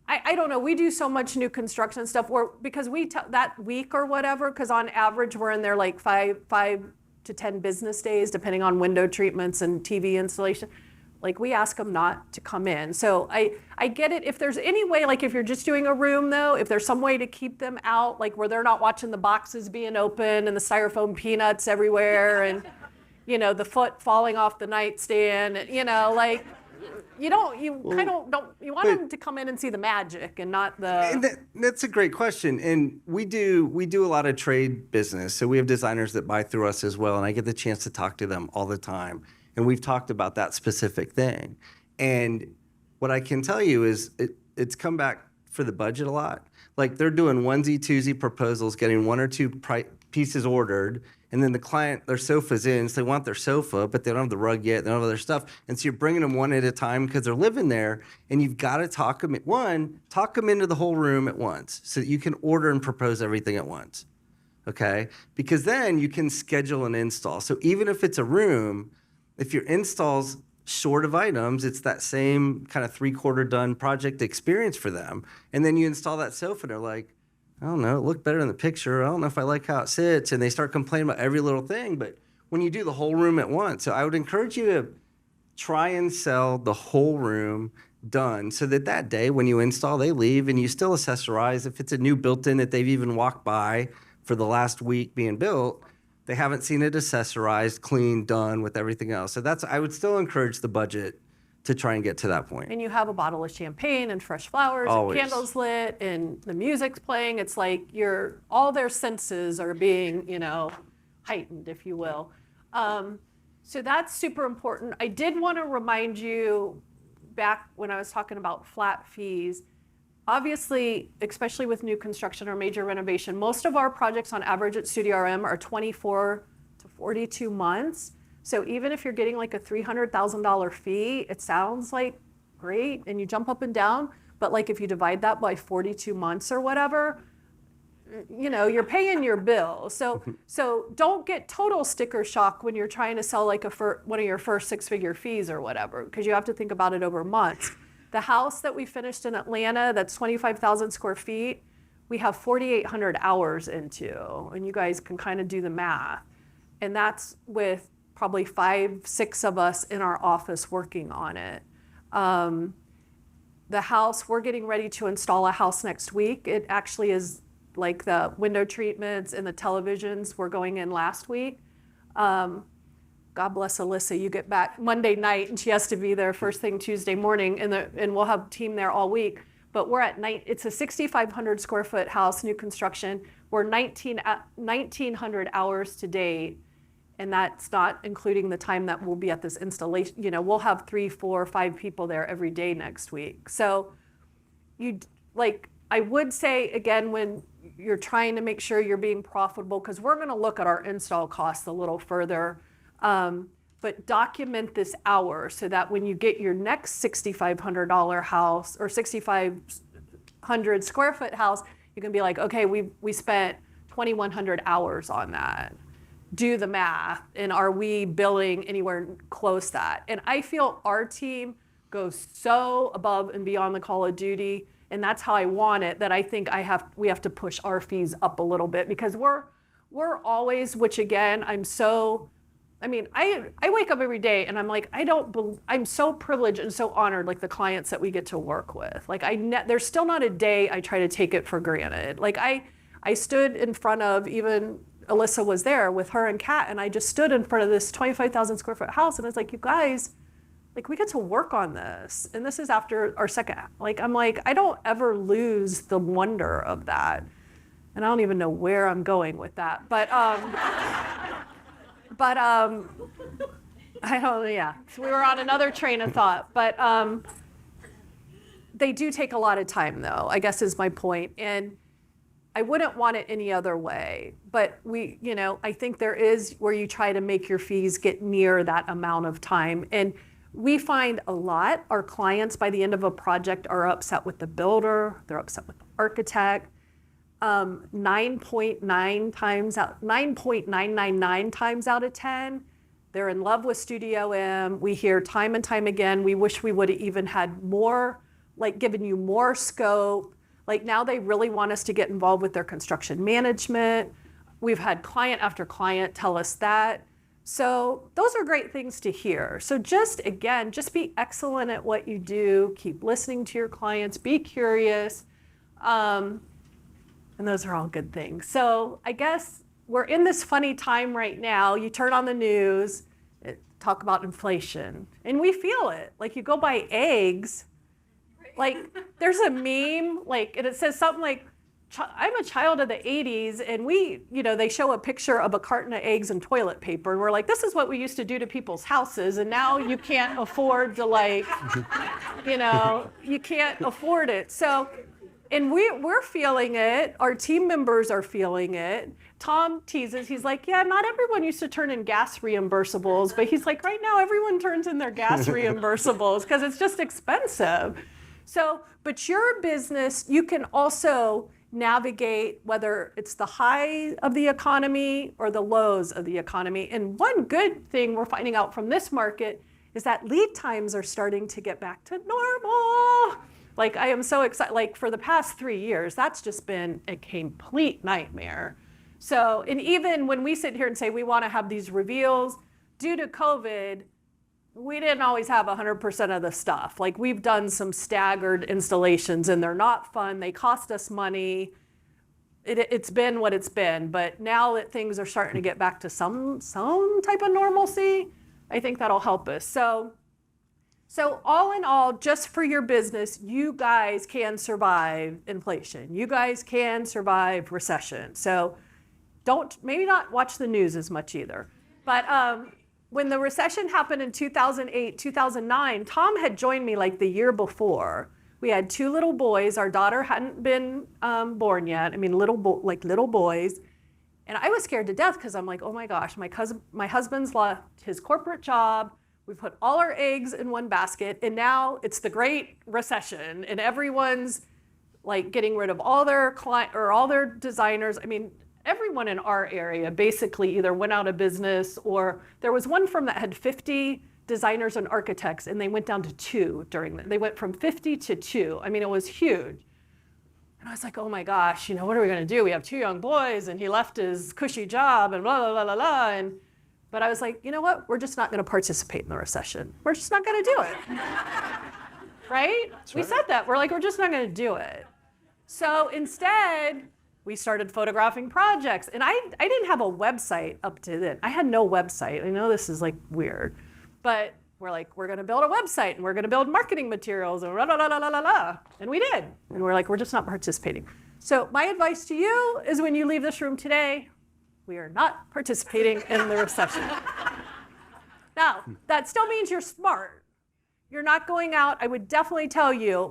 I don't know. We do so much new construction stuff because that week or whatever, because on average we're in there 5 to 10 business days, depending on window treatments and TV installation. We ask them not to come in. So I get it. If there's any way, if you're just doing a room though, if there's some way to keep them out, where they're not watching the boxes being open and the styrofoam peanuts everywhere and, the foot falling off the nightstand, you want them to come in and see the magic and not the. And that's a great question. And we do a lot of trade business. So we have designers that buy through us as well. And I get the chance to talk to them all the time. And we've talked about that specific thing. And what I can tell you is it's come back for the budget a lot. They're doing onesie, twosie proposals, getting 1 or 2 pieces ordered, and then the client, their sofa's in, so they want their sofa, but they don't have the rug yet, they don't have other stuff. And so you're bringing them one at a time because they're living there, and you've got to talk them into the whole room at once so that you can order and propose everything at once, okay? Because then you can schedule an install. So even if it's a room, if your install's short of items, it's that same kind of 3/4 done project experience for them. And then you install that sofa and they're like, I don't know, it looked better in the picture. I don't know if I like how it sits. And they start complaining about every little thing. But when you do the whole room at once, so I would encourage you to try and sell the whole room done so that day when you install, they leave and you still accessorize. If it's a new built-in that they've even walked by for the last week being built, they haven't seen it accessorized, clean, done with everything else. So I would still encourage the budget to try and get to that point. And you have a bottle of champagne and fresh flowers Always. And candles lit and the music's playing. It's all their senses are being, heightened, if you will. So that's super important. I did want to remind you back when I was talking about flat fees, obviously, especially with new construction or major renovation, most of our projects on average at Studio RM are 24 to 42 months. So even if you're getting like a $300,000 fee, it sounds like great and you jump up and down, but like if you divide that by 42 months or whatever, you know, you're paying your bill. So don't get total sticker shock when you're trying to sell like one of your first 6-figure fees or whatever, because you have to think about it over months. The house that we finished in Atlanta, that's 25,000 square feet, we have 4,800 hours into, and you guys can kind of do the math. And that's with probably 5-6 of us in our office working on it. The house, we're getting ready to install a house next week. It actually is like the window treatments and the televisions were going in last week. God bless Alyssa, you get back Monday night and she has to be there first thing Tuesday morning, and we'll have a team there all week. But we're at night, it's a 6,500 square foot house, new construction. We're 1,900 hours to date, and that's not including the time that we'll be at this installation. You know, we'll have 3, 4, 5 people there every day next week. So I would say, again, when you're trying to make sure you're being profitable, because we're gonna look at our install costs a little further, but document this hour so that when you get your next $6,500 house or 6,500 square foot house, you can be like, okay, we spent 2,100 hours on that. Do the math, and are we billing anywhere close to that? And I feel our team goes so above and beyond the call of duty, and that's how I want it, that I think we have to push our fees up a little bit, because we're always, which again, I wake up every day and I'm like, I'm so privileged and so honored, like the clients that we get to work with. Like there's still not a day I try to take it for granted. Like I stood in front of, even Alyssa was there with her and Kat, and I just stood in front of this 25,000 square foot house, and it's like, you guys, like we get to work on this. And this is after our second, I don't ever lose the wonder of that. And I don't even know where I'm going with that, but I don't, yeah. So we were on another train of thought, but they do take a lot of time though, I guess is my point. And I wouldn't want it any other way, but I think there is where you try to make your fees get near that amount of time. And we find a lot, our clients by the end of a project are upset with the builder, they're upset with the architect. 9.999 times out of 10, they're in love with Studio M. We hear time and time again, we wish we would have even had more, like given you more scope. Like now they really want us to get involved with their construction management. We've had client after client tell us that. So those are great things to hear. So just be excellent at what you do. Keep listening to your clients, be curious. And those are all good things. So I guess we're in this funny time right now. You turn on the news, talk about inflation, and we feel it. Like you go buy eggs, like there's a meme, like, and it says something like, I'm a child of the 80s, and they show a picture of a carton of eggs and toilet paper, and we're like, this is what we used to do to people's houses, and now you can't afford to you can't afford it. So, and we're feeling it, our team members are feeling it. Tom teases, he's like, yeah, not everyone used to turn in gas reimbursables, but he's like, right now everyone turns in their gas reimbursables because it's just expensive. So, but your business, you can also navigate whether it's the high of the economy or the lows of the economy. And one good thing we're finding out from this market is that lead times are starting to get back to normal. Like I am so excited, like for the past 3 years, that's just been a complete nightmare. So, and even when we sit here and say we want to have these reveals, due to COVID, we didn't always have 100% of the stuff. Like we've done some staggered installations and they're not fun. They cost us money. It's been what it's been. But now that things are starting to get back to some type of normalcy, I think that'll help us. So all in all, just for your business, you guys can survive inflation. You guys can survive recession. So maybe not watch the news as much either. But when the recession happened in 2008, 2009, Tom had joined me like the year before. We had 2 little boys. Our daughter hadn't been born yet. I mean, little boys. And I was scared to death because I'm like, oh my gosh, my husband's left his corporate job. We put all our eggs in one basket, and now it's the Great Recession, and everyone's like getting rid of all their all their designers. I mean, everyone in our area basically either went out of business, or there was one firm that had 50 designers and architects, and they went down to 2 they went from 50 to 2. I mean, it was huge. And I was like, oh my gosh, what are we going to do? We have 2 young boys, and he left his cushy job, and blah, blah, blah, blah, blah. But I was like, you know what? We're just not going to participate in the recession. We're just not going to do it. Right? We said that. We're like, we're just not going to do it. So instead, we started photographing projects. And I didn't have a website up to then. I had no website. I know this is like weird. But we're like, we're going to build a website, and we're going to build marketing materials, and blah, blah, blah, blah, blah, blah. And we did. And we're like, we're just not participating. So my advice to you is when you leave this room today, we are not participating in the recession. Now, that still means you're smart. You're not going out. I would definitely tell you,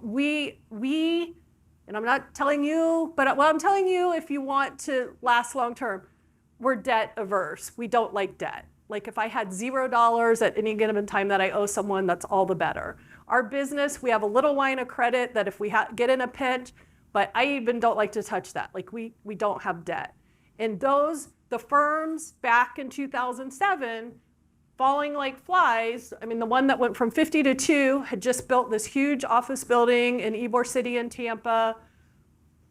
and I'm not telling you, but I'm telling you, if you want to last long term, we're debt averse. We don't like debt. Like if I had $0 at any given time that I owe someone, that's all the better. Our business, we have a little line of credit that if we get in a pinch, but I even don't like to touch that. Like we don't have debt. And the firms back in 2007, falling like flies. I mean, the one that went from 50 to 2 had just built this huge office building in Ybor City in Tampa.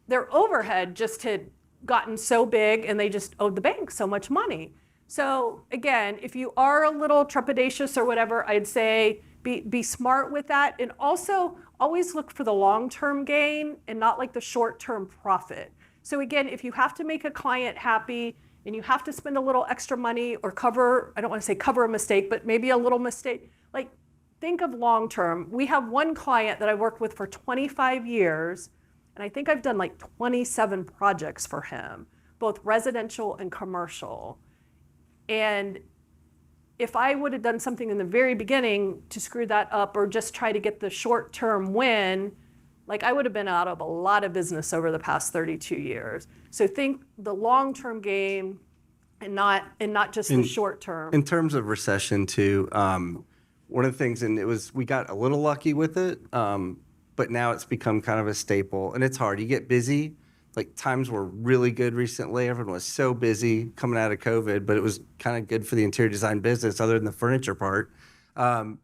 Their overhead just had gotten so big, and they just owed the bank so much money. So again, if you are a little trepidatious or whatever, I'd say be smart with that. And also always look for the long-term gain and not like the short-term profit. So again, if you have to make a client happy and you have to spend a little extra money or I don't want to say cover a mistake, but maybe a little mistake, like think of long-term. We have one client that I worked with for 25 years, and I think I've done like 27 projects for him, both residential and commercial. And if I would have done something in the very beginning to screw that up or just try to get the short-term win, like I would have been out of a lot of business over the past 32 years. So think the long-term game and not just the short term. In terms of recession too, one of the things, and we got a little lucky with it, but now it's become kind of a staple, and it's hard. You get busy. Like times were really good recently. Everyone was so busy coming out of COVID, but it was kind of good for the interior design business other than the furniture part. You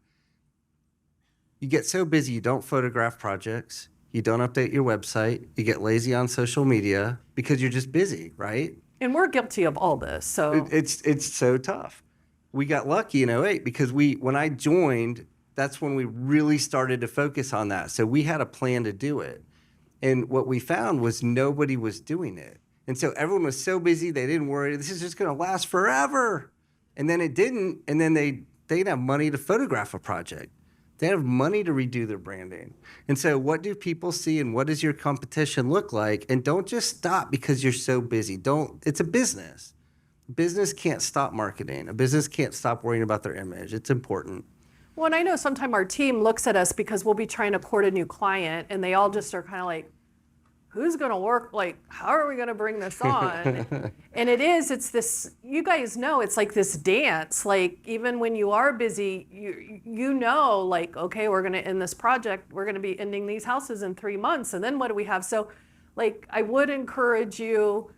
get so busy, you don't photograph projects, you don't update your website, you get lazy on social media because you're just busy, right? And we're guilty of all this, so. It's so tough. We got lucky in 2008 because when I joined, that's when we really started to focus on that. So we had a plan to do it. And what we found was nobody was doing it. And so everyone was so busy, they didn't worry, this is just going to last forever. And then it didn't. And then they didn't have money to photograph a project. They have money to redo their branding. And so what do people see and what does your competition look like? And don't just stop because you're so busy. It's a business. Business can't stop marketing. A business can't stop worrying about their image. It's important. Well, and I know sometimes our team looks at us because we'll be trying to court a new client and they all just are kind of like, who's going to work? Like, how are we going to bring this on? And it's this, you guys know, it's like this dance. Like, even when you are busy, you know, like, okay, we're going to end this project. We're going to be ending these houses in 3 months. And then what do we have? So, like, I would encourage you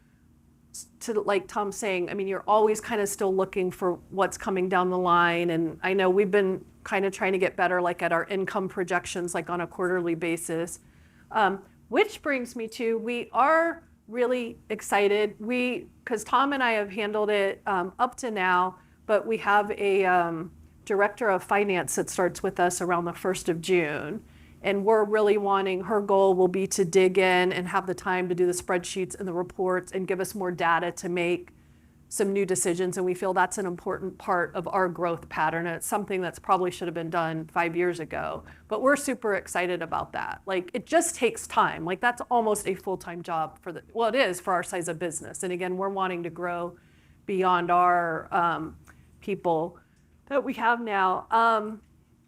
to, like Tom's saying, I mean, you're always kind of still looking for what's coming down the line. And I know we've been kind of trying to get better, like at our income projections, like on a quarterly basis. Which brings me to, we are really excited. Because Tom and I have handled it up to now, but we have a director of finance that starts with us around the 1st of June. And we're really her goal will be to dig in and have the time to do the spreadsheets and the reports and give us more data to make some new decisions. And we feel that's an important part of our growth pattern. And it's something that's probably should have been done 5 years ago. But we're super excited about that. Like, it just takes time. Like, that's almost a full-time job it is for our size of business. And again, we're wanting to grow beyond our people that we have now.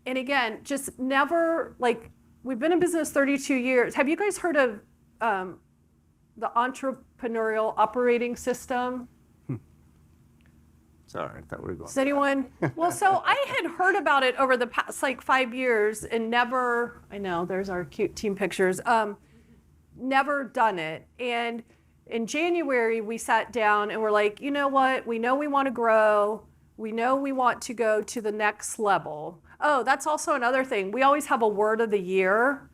And again, just never, like, we've been in business 32 years. Have you guys heard of the entrepreneurial operating system? Sorry, I thought we were going. Does anyone? Well, so I had heard about it over the past like 5 years and never, I know, there's our cute team pictures, never done it. And in January, we sat down and we're like, you know what? We know we want to grow. We know we want to go to the next level. Oh, that's also another thing. We always have a word of the year.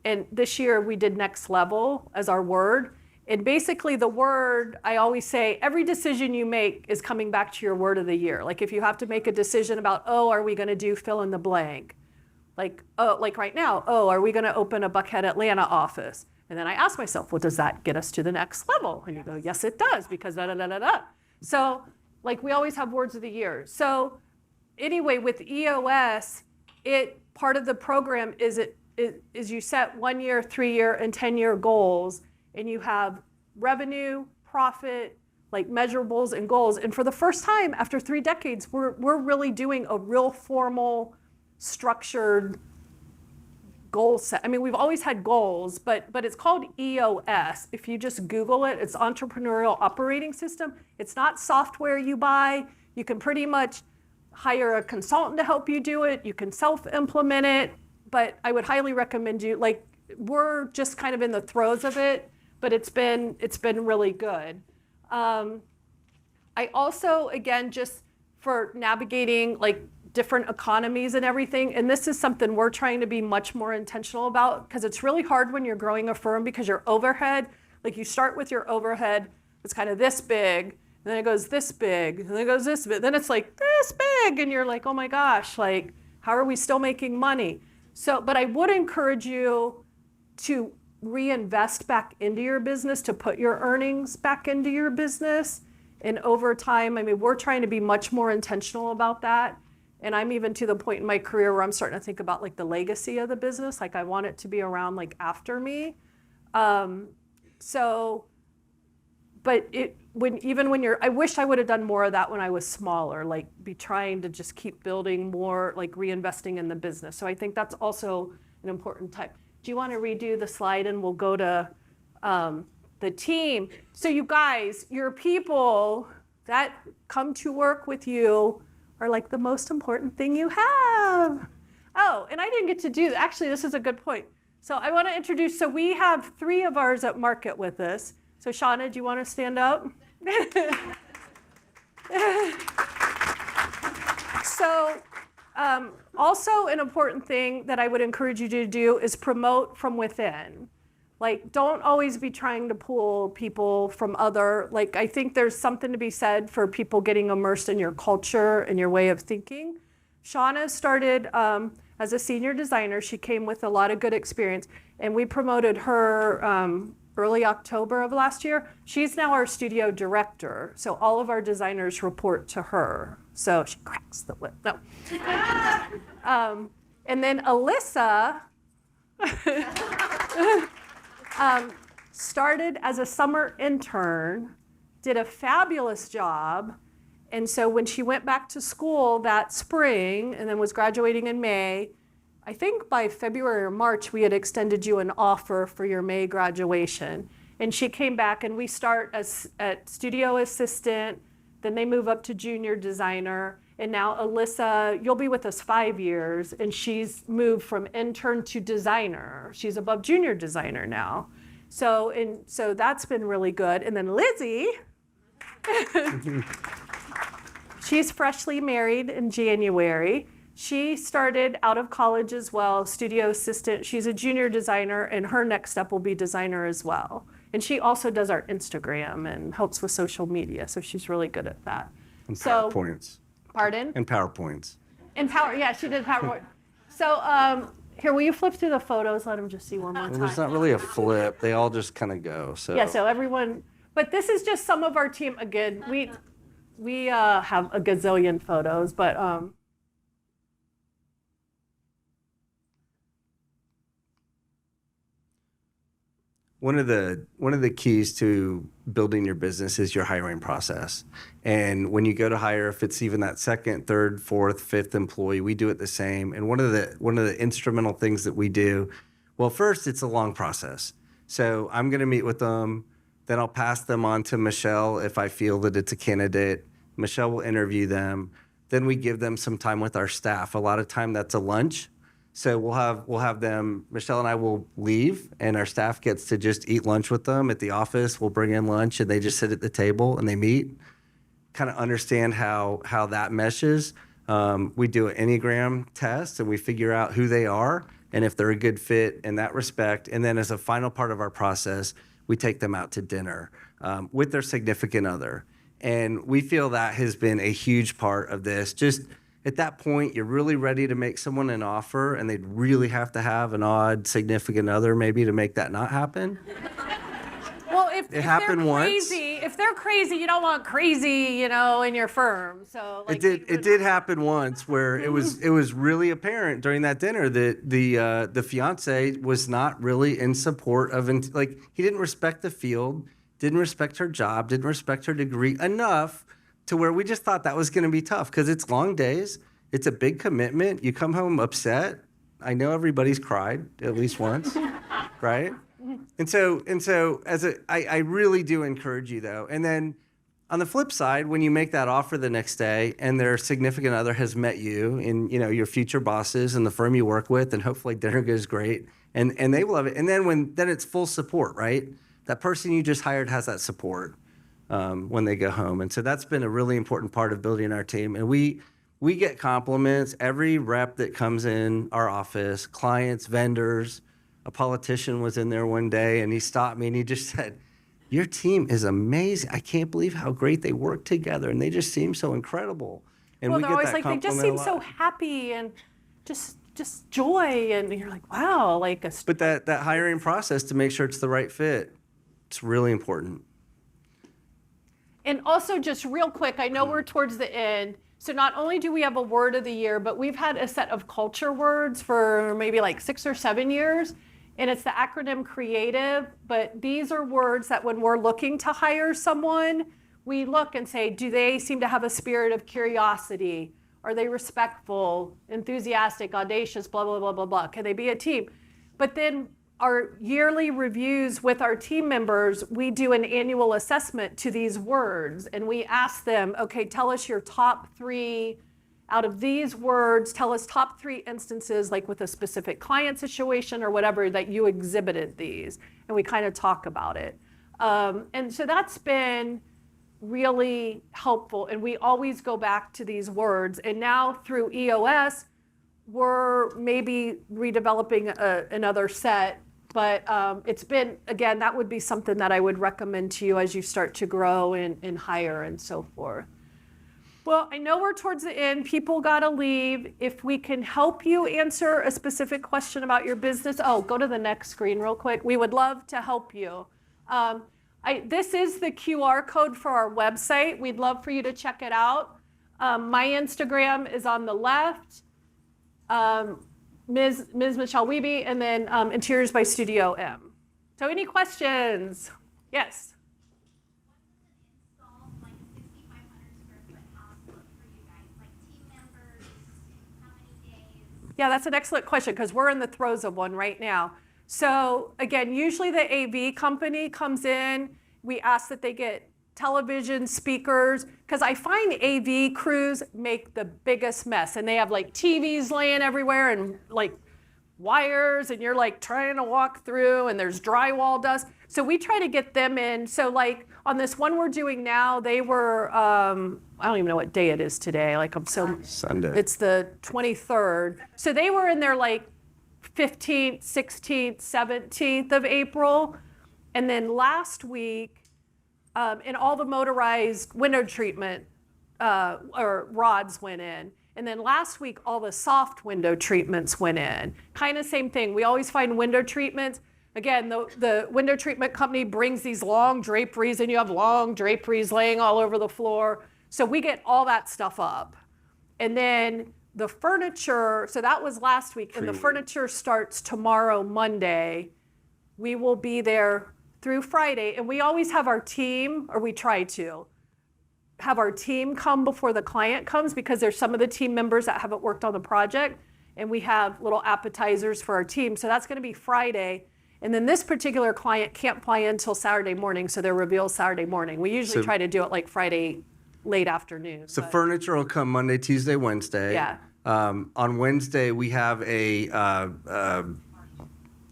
And this year we did next level as our word. And basically the word, I always say, every decision you make is coming back to your word of the year. Like if you have to make a decision about, oh, are we going to do fill in the blank? Like, oh, like right now, oh, are we going to open a Buckhead, Atlanta office? And then I ask myself, well, does that get us to the next level? And you go, yes, it does, because da da da da da. So like we always have words of the year. So anyway, with EOS, part of the program is you set 1 year, 3 year, and 10-year goals. And you have revenue, profit, like measurables and goals. And for the first time after 3 decades, we're really doing a real formal, structured goal set. I mean, we've always had goals, but it's called EOS. If you just Google it, it's Entrepreneurial Operating System. It's not software you buy. You can pretty much hire a consultant to help you do it. You can self-implement it, but I would highly recommend you, like, we're just kind of in the throes of it. But it's been really good. I also, again, just for navigating like different economies and everything, and this is something we're trying to be much more intentional about, because it's really hard when you're growing a firm, because your overhead, like you start with your overhead, it's kind of this big, and then it goes this big, and then it goes this big, then it's like this big, and you're like, oh my gosh, like how are we still making money? So, but I would encourage you to reinvest back into your business, to put your earnings back into your business. And over time, I mean, we're trying to be much more intentional about that. And I'm even to the point in my career where I'm starting to think about like the legacy of the business. Like I want it to be around like after me. But even when I wish I would have done more of that when I was smaller, like be trying to just keep building more, like reinvesting in the business. So I think that's also an important type. Do you want to redo the slide and we'll go to the team? So you guys, your people that come to work with you are like the most important thing you have. Oh, and I didn't get to do, actually this is a good point. So I want to introduce, so we have 3 of ours at market with us. So Shauna, do you want to stand up? So also an important thing that I would encourage you to do is promote from within. Like, don't always be trying to pull people from like, I think there's something to be said for people getting immersed in your culture and your way of thinking. Shauna started as a senior designer. She came with a lot of good experience, and we promoted her early October of last year. She's now our studio director, so all of our designers report to her. So she cracks the whip. No. And then Alyssa started as a summer intern, did a fabulous job. And so when she went back to school that spring and then was graduating in May, I think by February or March, we had extended you an offer for your May graduation. And she came back, and we start at studio assistant, then they move up to junior designer. And now Alyssa, you'll be with us 5 years, and she's moved from intern to designer. She's above junior designer now. So that's been really good. And then Lizzie, she's freshly married in January. She started out of college as well, studio assistant. She's a junior designer, and her next step will be designer as well. And she also does our Instagram and helps with social media, so she's really good at that. And PowerPoints. Pardon? And PowerPoints. Yeah, she did PowerPoint. So here, will you flip through the photos? Let them just see one more time. There's not really a flip. They all just kind of go. So. Yeah, so everyone, but this is just some of our team. Again, we have a gazillion photos, but one of the keys to building your business is your hiring process. And when you go to hire, if it's even that second, third, fourth, fifth employee, we do it the same. And one of the instrumental things that we do, well, first it's a long process. So I'm going to meet with them, then I'll pass them on to Michelle if I feel that it's a candidate. Michelle will interview them. Then we give them some time with our staff. A lot of time that's a lunch. So we'll have them, Michelle and I will leave, and our staff gets to just eat lunch with them at the office. We'll bring in lunch, and they just sit at the table and they meet, kind of understand how that meshes. We do an Enneagram test, and we figure out who they are and if they're a good fit in that respect. And then as a final part of our process, we take them out to dinner with their significant other. And we feel that has been a huge part of this. Just at that point, you're really ready to make someone an offer, and they'd really have to have an odd significant other maybe to make that not happen. Well, if they're happened once. crazy, if they're crazy, you don't want crazy, in your firm. So like, It did happen once where it was really apparent during that dinner that the fiance was not really in support of, like, he didn't respect the field, didn't respect her job, didn't respect her degree enough to where we just thought that was going to be tough, because it's long days. It's a big commitment. You come home upset. I know everybody's cried at least once, right? And so I really do encourage you, though. And then on the flip side, when you make that offer the next day and their significant other has met you and, your future bosses and the firm you work with, and hopefully dinner goes great and they love it. And then it's full support, right? That person you just hired has that support when they go home. And so that's been a really important part of building our team. And we get compliments. Every rep that comes in our office, clients, vendors, a politician was in there one day and he stopped me and he just said, "Your team is amazing. I can't believe how great they work together. And they just seem so incredible." And well, we they're get always that like, they just compliment seem a lot. so happy and just joy. And you're like, wow, like a. But that hiring process to make sure it's the right fit, it's really important. And also, just real quick, I know we're towards the end. So not only do we have a word of the year, but we've had a set of culture words for maybe like 6 or 7 years. And it's the acronym CREATIVE. But these are words that when we're looking to hire someone, we look and say, do they seem to have a spirit of curiosity? Are they respectful, enthusiastic, audacious, blah, blah, blah, blah, blah? Can they be a team? But then our yearly reviews with our team members, we do an annual assessment to these words. And we ask them, okay, tell us your top 3 out of these words. Tell us top 3 instances, like with a specific client situation or whatever, that you exhibited these. And we kind of talk about it. And so that's been really helpful. And we always go back to these words. And now through EOS, we're maybe redeveloping another set. But it's been, again, that would be something that I would recommend to you as you start to grow and hire and so forth. Well, I know we're towards the end. People got to leave. If we can help you answer a specific question about your business, go to the next screen real quick. We would love to help you. This is the QR code for our website. We'd love for you to check it out. My Instagram is on the left. Ms. Michelle Wiebe, and then Interiors by Studio M. So any questions? Yes? What does an install, like a 6,500 square foot house, look for you guys? Like team members, how many days? Yeah, that's an excellent question because we're in the throes of one right now. So again, usually the AV company comes in. We ask that they get television speakers, because I find AV crews make the biggest mess, and they have like TVs laying everywhere and like wires, and you're like trying to walk through, and there's drywall dust. So we try to get them in. So like on this one we're doing now, they were, I don't even know what day it is today. Like Sunday. It's the 23rd. So they were in there like 15th, 16th, 17th of April. And then last week, and all the motorized window treatment or rods went in. And then last week, all the soft window treatments went in. Kind of same thing. We always find window treatments. Again, the window treatment company brings these long draperies, and you have long draperies laying all over the floor. So we get all that stuff up. And then the furniture, so that was last week, and the furniture starts tomorrow, Monday. We will be there through Friday, and we always have our team, or we try to have our team come before the client comes, because there's some of the team members that haven't worked on the project, and we have little appetizers for our team. So that's going to be Friday. And then this particular client can't fly in until Saturday morning, so they're revealed Saturday morning. We usually try to do it like Friday late afternoon. So but- furniture will come Monday, Tuesday, Wednesday. Yeah. On Wednesday, we have a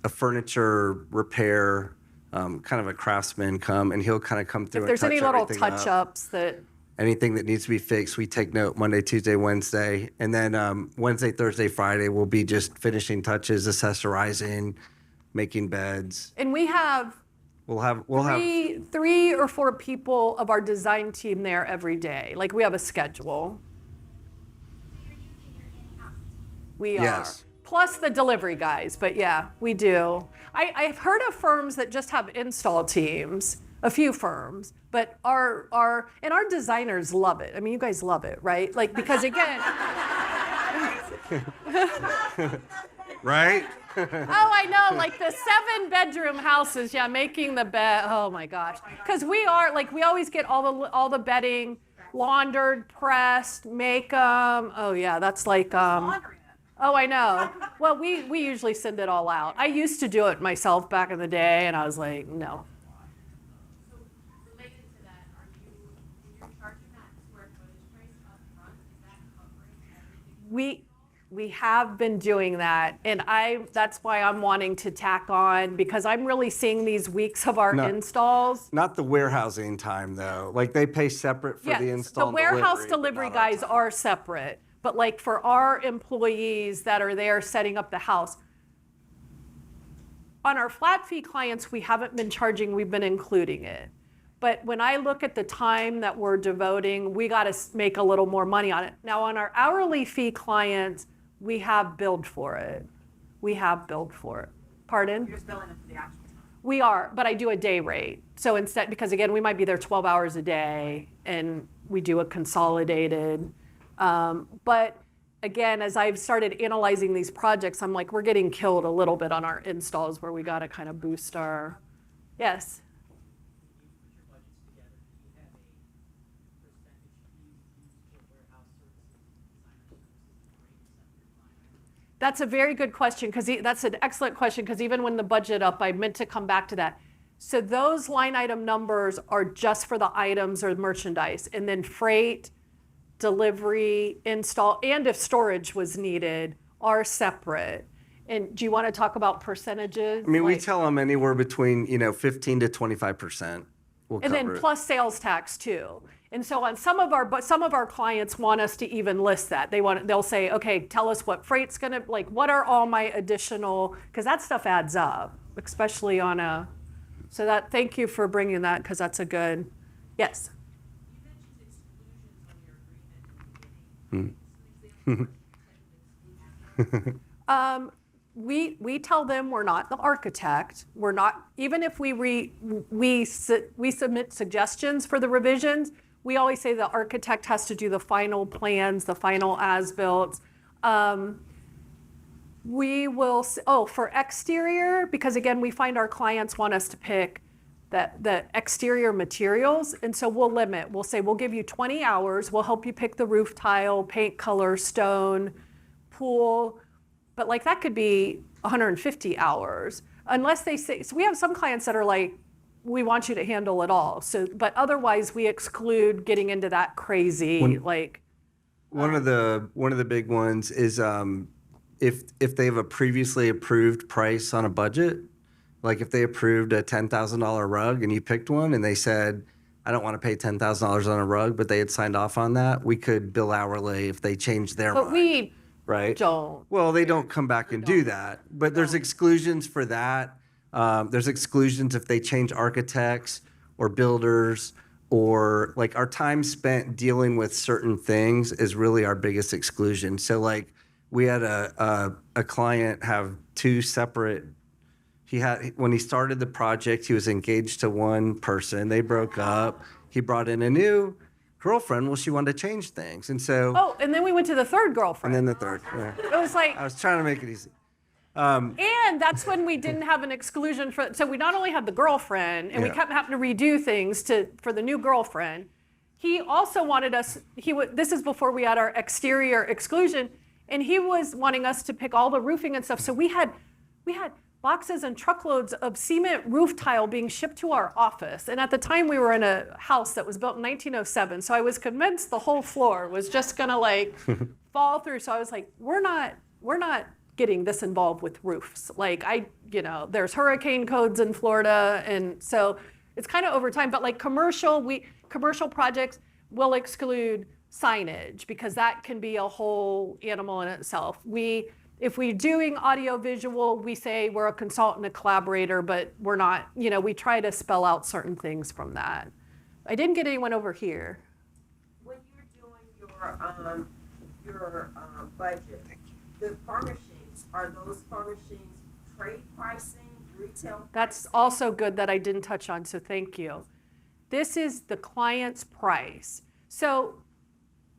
furniture repair, kind of a craftsman come, and he'll kind of come through If there's and any touch little everything up. touch-ups that, Anything that needs to be fixed, we take note Monday, Tuesday, Wednesday. And then Wednesday, Thursday, Friday, we'll be just finishing touches, accessorizing, making beds. and we have We'll have three or four people of our design team there every day. Like, we have a schedule. You're using your in-house team. We Yes. are. Plus the delivery guys, but yeah, we do. I've heard of firms that just have install teams, a few firms, but our designers love it. I mean, you guys love it, right? Like, because again, right? oh, I know, like the 7-bedroom houses, yeah, making the bed. Oh my gosh, because we are like, we always get all the bedding laundered, pressed, make them. Oh yeah, that's like Oh, I know. Well, we usually send it all out. I used to do it myself back in the day, and I was like, no. So related to that, are you, when you're charging that square footage price up front, is that covering everything? We have been doing that, and that's why I'm wanting to tack on, because I'm really seeing these weeks of our No. installs. Not the warehousing time, though. Like, they pay separate for the Yes, install the and warehouse but delivery not our guys time. are separate, but like for our employees that are there setting up the house, on our flat fee clients, we haven't been charging, we've been including it. But when I look at the time that we're devoting, we got to make a little more money on it. Now, on our hourly fee clients, we have billed for it. We have billed for it. Pardon? You're just billing them for the actual time. We are, but I do a day rate. So instead, because again, we might be there 12 hours a day, and we do a consolidated. But again, as I've started analyzing these projects, I'm like, we're getting killed a little bit on our installs, where we got to kind of boost our, yes. That's a very good question, because that's an excellent question, because even when the budget up, I meant to come back to that. So those line item numbers are just for the items or merchandise, and then freight, delivery, install, and if storage was needed are separate. And do you want to talk about percentages? I mean, we Like- tell them anywhere between 15 to 25%. We'll and cover then it. plus sales tax too. And so on but some of our clients want us to even list that. They'll say, okay, tell us what freight's gonna, like, what are all my additional, because that stuff adds up, especially on thank you for bringing that, because that's a good, yes. You mentioned exclusions on your agreement in the beginning. Some examples of exclusions. We tell them we're not the architect. We're not, even if we submit suggestions for the revisions, we always say the architect has to do the final plans, the final as-built. We will, for exterior, because again, we find our clients want us to pick the exterior materials, and so we'll say, we'll give you 20 hours, we'll help you pick the roof tile, paint color, stone, pool, but like that could be 150 hours, unless they say, so we have some clients that are like, we want you to handle it all. So, but otherwise we exclude getting into that crazy, like. One of the big ones is if they have a previously approved price on a budget, like if they approved a $10,000 rug and you picked one and they said, I don't want to pay $10,000 on a rug, but they had signed off on that, we could bill hourly if they changed their But mind. we Right? don't. Well, they don't come back and do that, but there's exclusions for that. There's exclusions if they change architects or builders, or like our time spent dealing with certain things is really our biggest exclusion. So like we had a client have two separate, when he started the project, he was engaged to one person, they broke up, he brought in a new girlfriend, well, she wanted to change things. And so, Oh, and then we went to the third and girlfriend. then the third, yeah. It was like, I was trying to make it easy. And that's when we didn't have an exclusion for, so we not only had the girlfriend, and we Yeah. kept having to redo things for the new girlfriend. He also wanted us, this is before we had our exterior exclusion, and he was wanting us to pick all the roofing and stuff. So we had boxes and truckloads of cement roof tile being shipped to our office. And at the time we were in a house that was built in 1907. So I was convinced the whole floor was just gonna like fall through. So I was like, we're not getting this involved with roofs. Like there's hurricane codes in Florida. And so it's kind of over time, but like commercial projects will exclude signage because that can be a whole animal in itself. If we're doing audio visual, we say we're a consultant, a collaborator, but we're not, we try to spell out certain things from that. I didn't get anyone over here. When you're doing your budget, the furnishings, are those furnishings trade pricing, retail? That's also good that I didn't touch on, so thank you. This is the client's price. So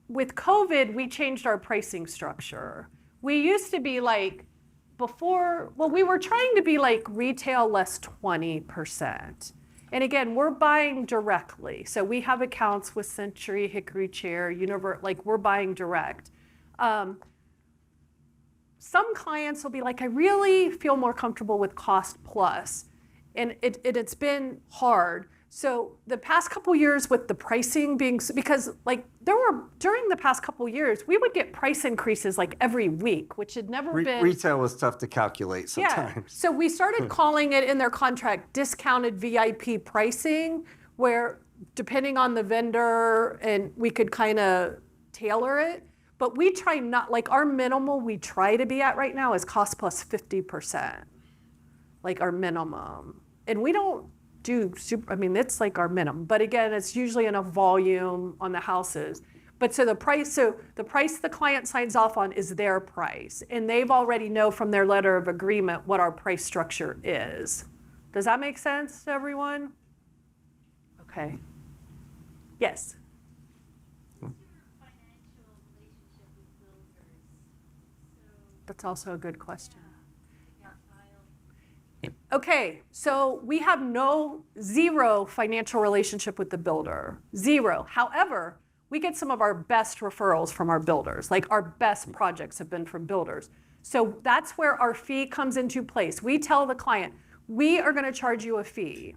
with COVID, we changed our pricing structure. We used to be like, we were trying to be like retail less 20%. And again, we're buying directly. So we have accounts with Century, Hickory Chair, we're buying direct. Some clients will be like, I really feel more comfortable with cost plus. And it's been hard. So the past couple years with the pricing being, because like during the past couple years, we would get price increases like every week, which had never been. Retail was tough to calculate sometimes. Yeah. So we started calling it in their contract discounted VIP pricing, where depending on the vendor, and we could kind of tailor it. But we try not, like our minimal we try to be at right now is cost plus 50%, like our minimum. And we don't do it's like our minimum. But again, it's usually enough volume on the houses. But so the price the client signs off on is their price. And they've already know from their letter of agreement what our price structure is. Does that make sense to everyone? Okay. Yes. That's also a good question. Okay, so we have zero financial relationship with the builder, zero. However, we get some of our best referrals from our builders, like our best projects have been from builders. So that's where our fee comes into place. We tell the client, we are gonna charge you a fee.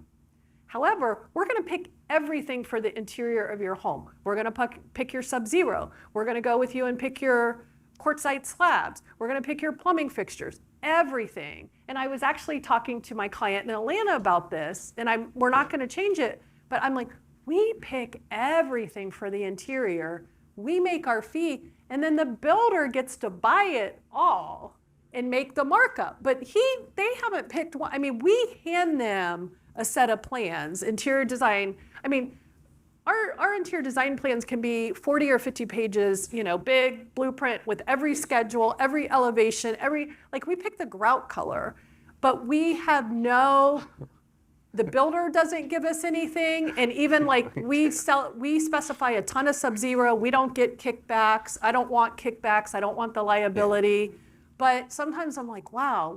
However, we're gonna pick everything for the interior of your home. We're gonna pick your Sub-Zero. We're gonna go with you and pick your quartzite slabs. We're gonna pick your plumbing fixtures, everything. And I was actually talking to my client in Atlanta about this, and we're not gonna change it, but I'm like, we pick everything for the interior, we make our fee, and then the builder gets to buy it all and make the markup. But they haven't picked one. We hand them a set of plans, interior design. Our interior design plans can be 40 or 50 pages, big blueprint with every schedule, every elevation, we pick the grout color, but we have the builder doesn't give us anything. And even we specify a ton of Sub-Zero. We don't get kickbacks. I don't want kickbacks. I don't want the liability. But sometimes I'm like, wow,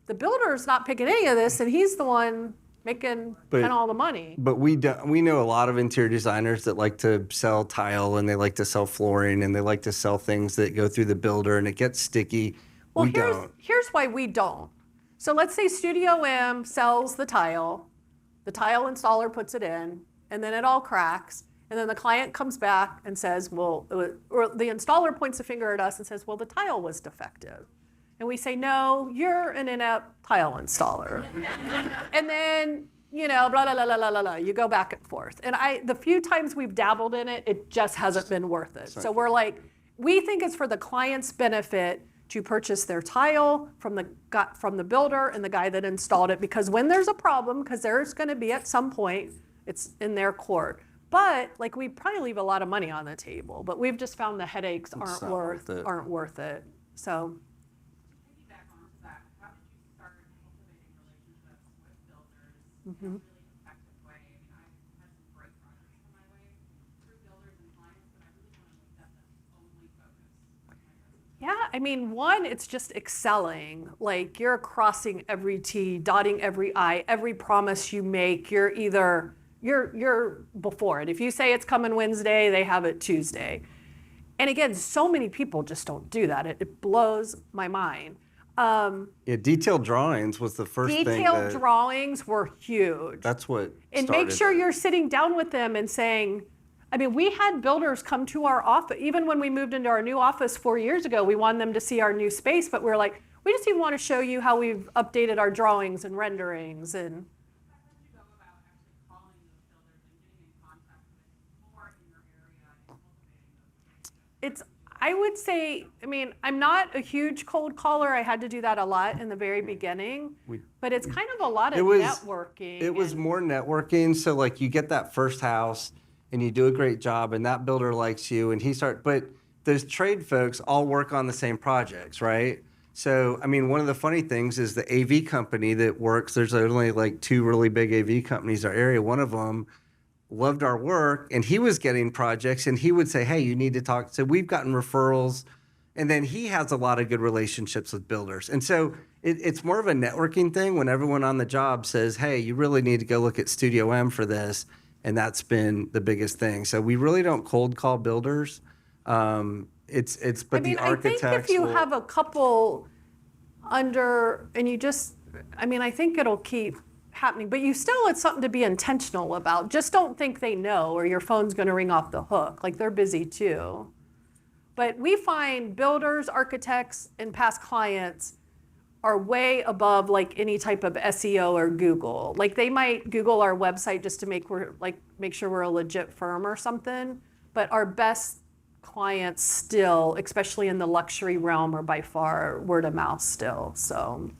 the builder's not picking any of this and he's the one making kind of all the money. But we know a lot of interior designers that like to sell tile and they like to sell flooring and they like to sell things that go through the builder and it gets sticky. Well, here's why we don't. So let's say Studio M sells the tile installer puts it in, and then it all cracks, and then the client comes back and says, or the installer points a finger at us and says, well, the tile was defective. And we say, no, you're an inept tile installer. And then, blah, blah, blah, blah, blah, blah, you go back and forth. And the few times we've dabbled in it, it just hasn't been worth it. So we're like, we think it's for the client's benefit to purchase their tile from the builder and the guy that installed it, because when there's a problem, because there's gonna be at some point, it's in their court. But we probably leave a lot of money on the table, but we've just found the headaches aren't worth it. So. In a really effective way. I've had some great projects come my way through builders and clients, but I really want to make that the only focus of my business. Yeah, I mean, one, it's just excelling. Like you're crossing every T, dotting every I, every promise you make, you're before it. If you say it's coming Wednesday, they have it Tuesday. And again, so many people just don't do that. It blows my mind. Yeah, detailed drawings was the first thing Detailed that, drawings were huge. that's what And started make sure that. you're sitting down with them and saying, I mean, we had builders come to our office, even when we moved into our new office 4 years ago, we wanted them to see our new space, but we're like, we just even want to show you how we've updated our drawings and renderings. And How did you go about actually calling those builders and getting in contact with more in your area and cultivating those? I would say, I mean, I'm not a huge cold caller. I had to do that a lot in the very beginning, but it's kind of a lot of networking. It was more networking. So like you get that first house and you do a great job and that builder likes you and but those trade folks all work on the same projects, right? So, I mean, one of the funny things is the AV company that works, there's only like 2 really big AV companies in our area. One of them loved our work and he was getting projects and he would say, hey, you need to talk. So we've gotten referrals and then he has a lot of good relationships with builders. And so it's more of a networking thing when everyone on the job says, hey, you really need to go look at Studio M for this. And that's been the biggest thing. So we really don't cold call builders. But I mean, the architects I think if you will, have a couple under, and you just, I mean, I think it'll keep happening, but it's something to be intentional about. Just don't think they know or your phone's going to ring off the hook. Like they're busy too. But we find builders, architects, and past clients are way above like any type of SEO or Google. Like they might Google our website just to make sure we're a legit firm or something. But our best clients still, especially in the luxury realm, are by far word of mouth still. So.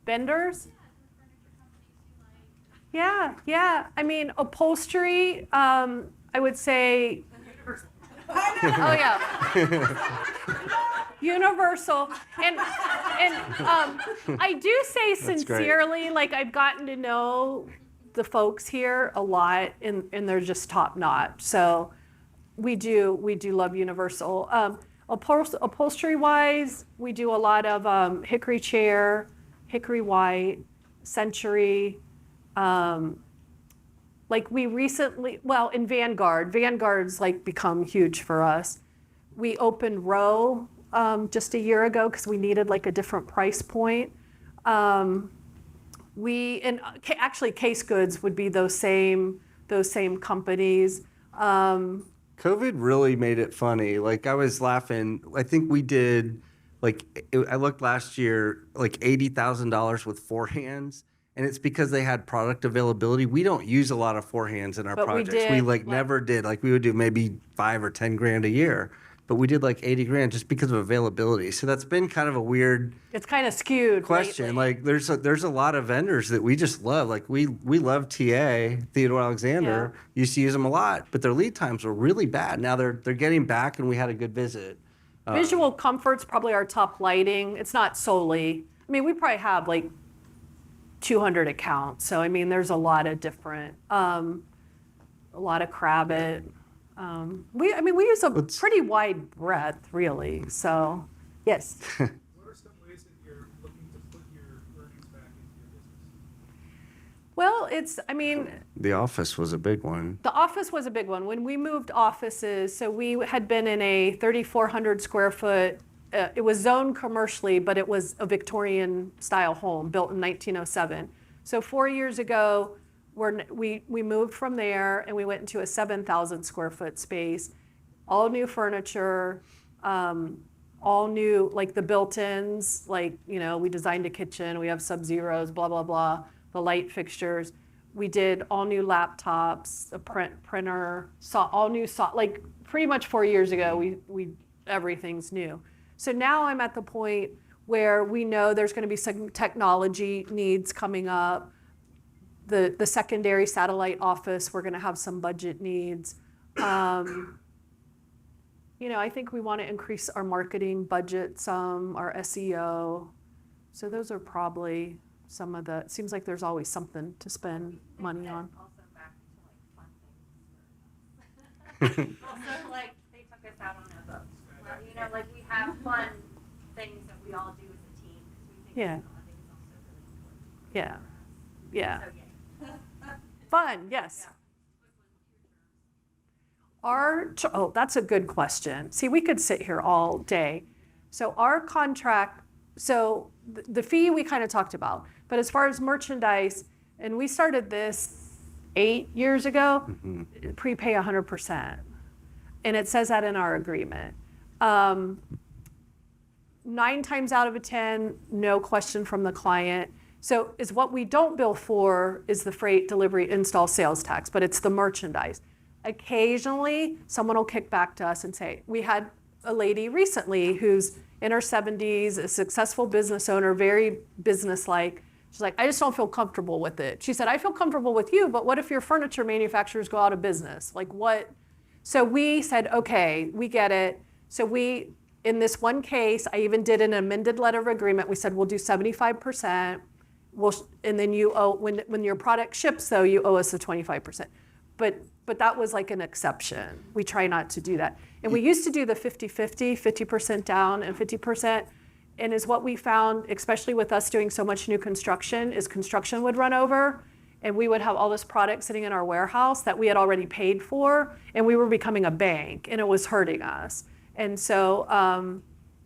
Vendors? Yeah. I mean, upholstery, I would say. Oh, yeah. Universal. And I do say sincerely, like I've gotten to know the folks here a lot and they're just top notch. So we do love Universal. Upholstery wise, we do a lot of hickory chair, hickory white, century. Like we recently, in Vanguard's like become huge for us. We opened Row just a year ago because we needed like a different price point. Actually Case Goods would be those same companies. COVID really made it funny. Like I was laughing. I think we did I looked last year like $80,000 with forehands. And it's because they had product availability. We don't use a lot of forehands in our projects. We never did. Like we would do maybe $5 or $10 grand a year, but we did like 80 grand just because of availability. So that's been kind of a weird. It's kind of skewed question. lately. Like there's a lot of vendors that we just love. Like we love Theodore Alexander. Used to use them a lot, but their lead times were really bad. Now they're getting back, and we had a good visit. Visual comfort's probably our top lighting. It's not solely. I mean, we probably have like 200 accounts. So, I mean, there's a lot of different, a lot of Krabbit. We use a pretty wide breadth, really. So, yes. What are some ways that you're looking to put your earnings back into your business? Well, The office was a big one. The office was a big one. When we moved offices, so we had been in a 3,400 square foot, it was zoned commercially, but it was a Victorian style home built in 1907. So 4 years ago, we moved from there and we went into a 7,000 square foot space, all new furniture, all new, like the built-ins, like, we designed a kitchen, we have Sub-Zeros, blah, blah, blah, the light fixtures. We did all new laptops, a printer, all new, like pretty much 4 years ago, we everything's new. So now I'm at the point where we know there's going to be some technology needs coming up. The secondary satellite office, we're going to have some budget needs. I think we want to increase our marketing budget some, our SEO. So those are probably some of the, it seems like there's always something to spend money on. Also back to like funding for Also, like, they took us out on a boat. Well, you know, like, we have fun things that we all do as a team, because we think Yeah. bonding is also really important. Yeah. So, yeah. Fun, yes. That's a good question. See, we could sit here all day. So our contract, so the fee we kind of talked about, but as far as merchandise, and we started this 8 years ago, prepay 100%. And it says that in our agreement. 9 times out of 10, no question from the client. So is what we don't bill for is the freight, delivery, install, sales tax, but it's the merchandise. Occasionally, someone will kick back to us and say, we had a lady recently who's in her 70s, a successful business owner, very businesslike. She's like, I just don't feel comfortable with it. She said, I feel comfortable with you, but what if your furniture manufacturers go out of business? Like what? So we said, okay, we get it. So in this one case, I even did an amended letter of agreement. We said, we'll do 75%. And then you owe, when your product ships though, you owe us the 25%. But that was like an exception. We try not to do that. And we used to do the 50-50, 50% down and 50%. And is what we found, especially with us doing so much new construction, is construction would run over and we would have all this product sitting in our warehouse that we had already paid for, and we were becoming a bank and it was hurting us. And so,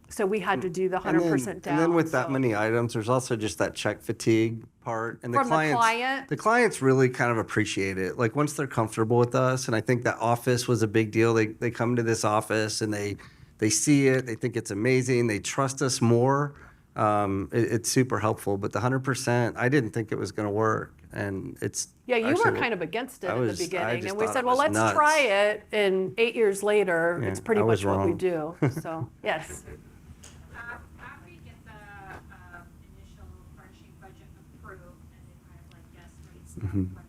so we had to do the 100% down. And then with that so. many items, there's also just that check fatigue part. And From the client? The clients really kind of appreciate it. Like once they're comfortable with us, and I think that office was a big deal. They come to this office and they see it, they think it's amazing, they trust us more. It's super helpful. But the 100%, I didn't think it was going to work. And it's Yeah, you actually, were kind of against it I at was- the I beginning, just and we thought said, it well, was let's nuts. try it, and 8 years later, Yeah, it's pretty I was much what we wrong. do, so, yes. After you get the initial furnishing budget approved and they kind of like guess rates of $1 million, do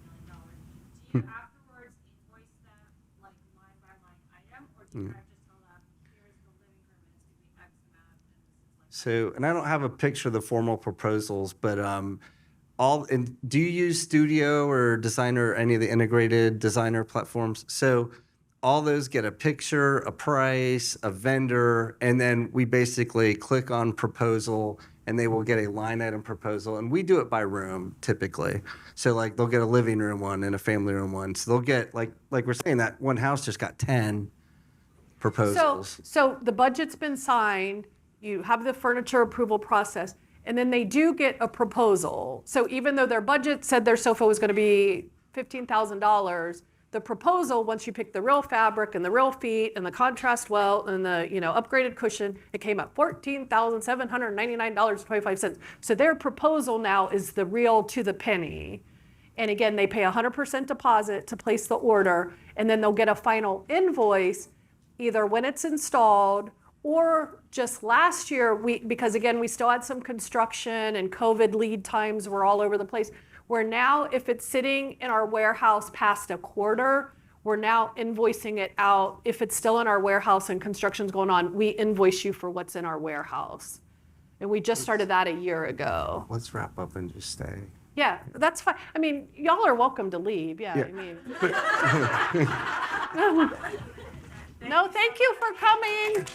you afterwards invoice them like line by line item, or do you kind of just tell them, here's the living room and it's gonna be X amount and this is like. So, and I don't have a picture of the formal proposals, but do you use Studio or Designer, any of the integrated designer platforms? So all those get a picture, a price, a vendor, and then we basically click on proposal and they will get a line item proposal. And we do it by room typically. So like they'll get a living room one and a family room one. So they'll get, like we're saying, that one house just got 10 proposals. So the budget's been signed, you have the furniture approval process, and then they do get a proposal. So even though their budget said their sofa was going to be $15,000, the proposal, once you pick the real fabric and the real feet and the contrast welt and the upgraded cushion, it came up $14,799.25. So their proposal now is the real to the penny. And again, they pay 100% deposit to place the order, and then they'll get a final invoice either when it's installed or just last year, because again, we still had some construction and COVID lead times were all over the place. Where now, if it's sitting in our warehouse past a quarter, we're now invoicing it out. If it's still in our warehouse and construction's going on, we invoice you for what's in our warehouse. And we just started that a year ago. Let's wrap up and just stay. Yeah, that's fine. I mean, y'all are welcome to leave. Yeah. I mean. No, thank you for coming.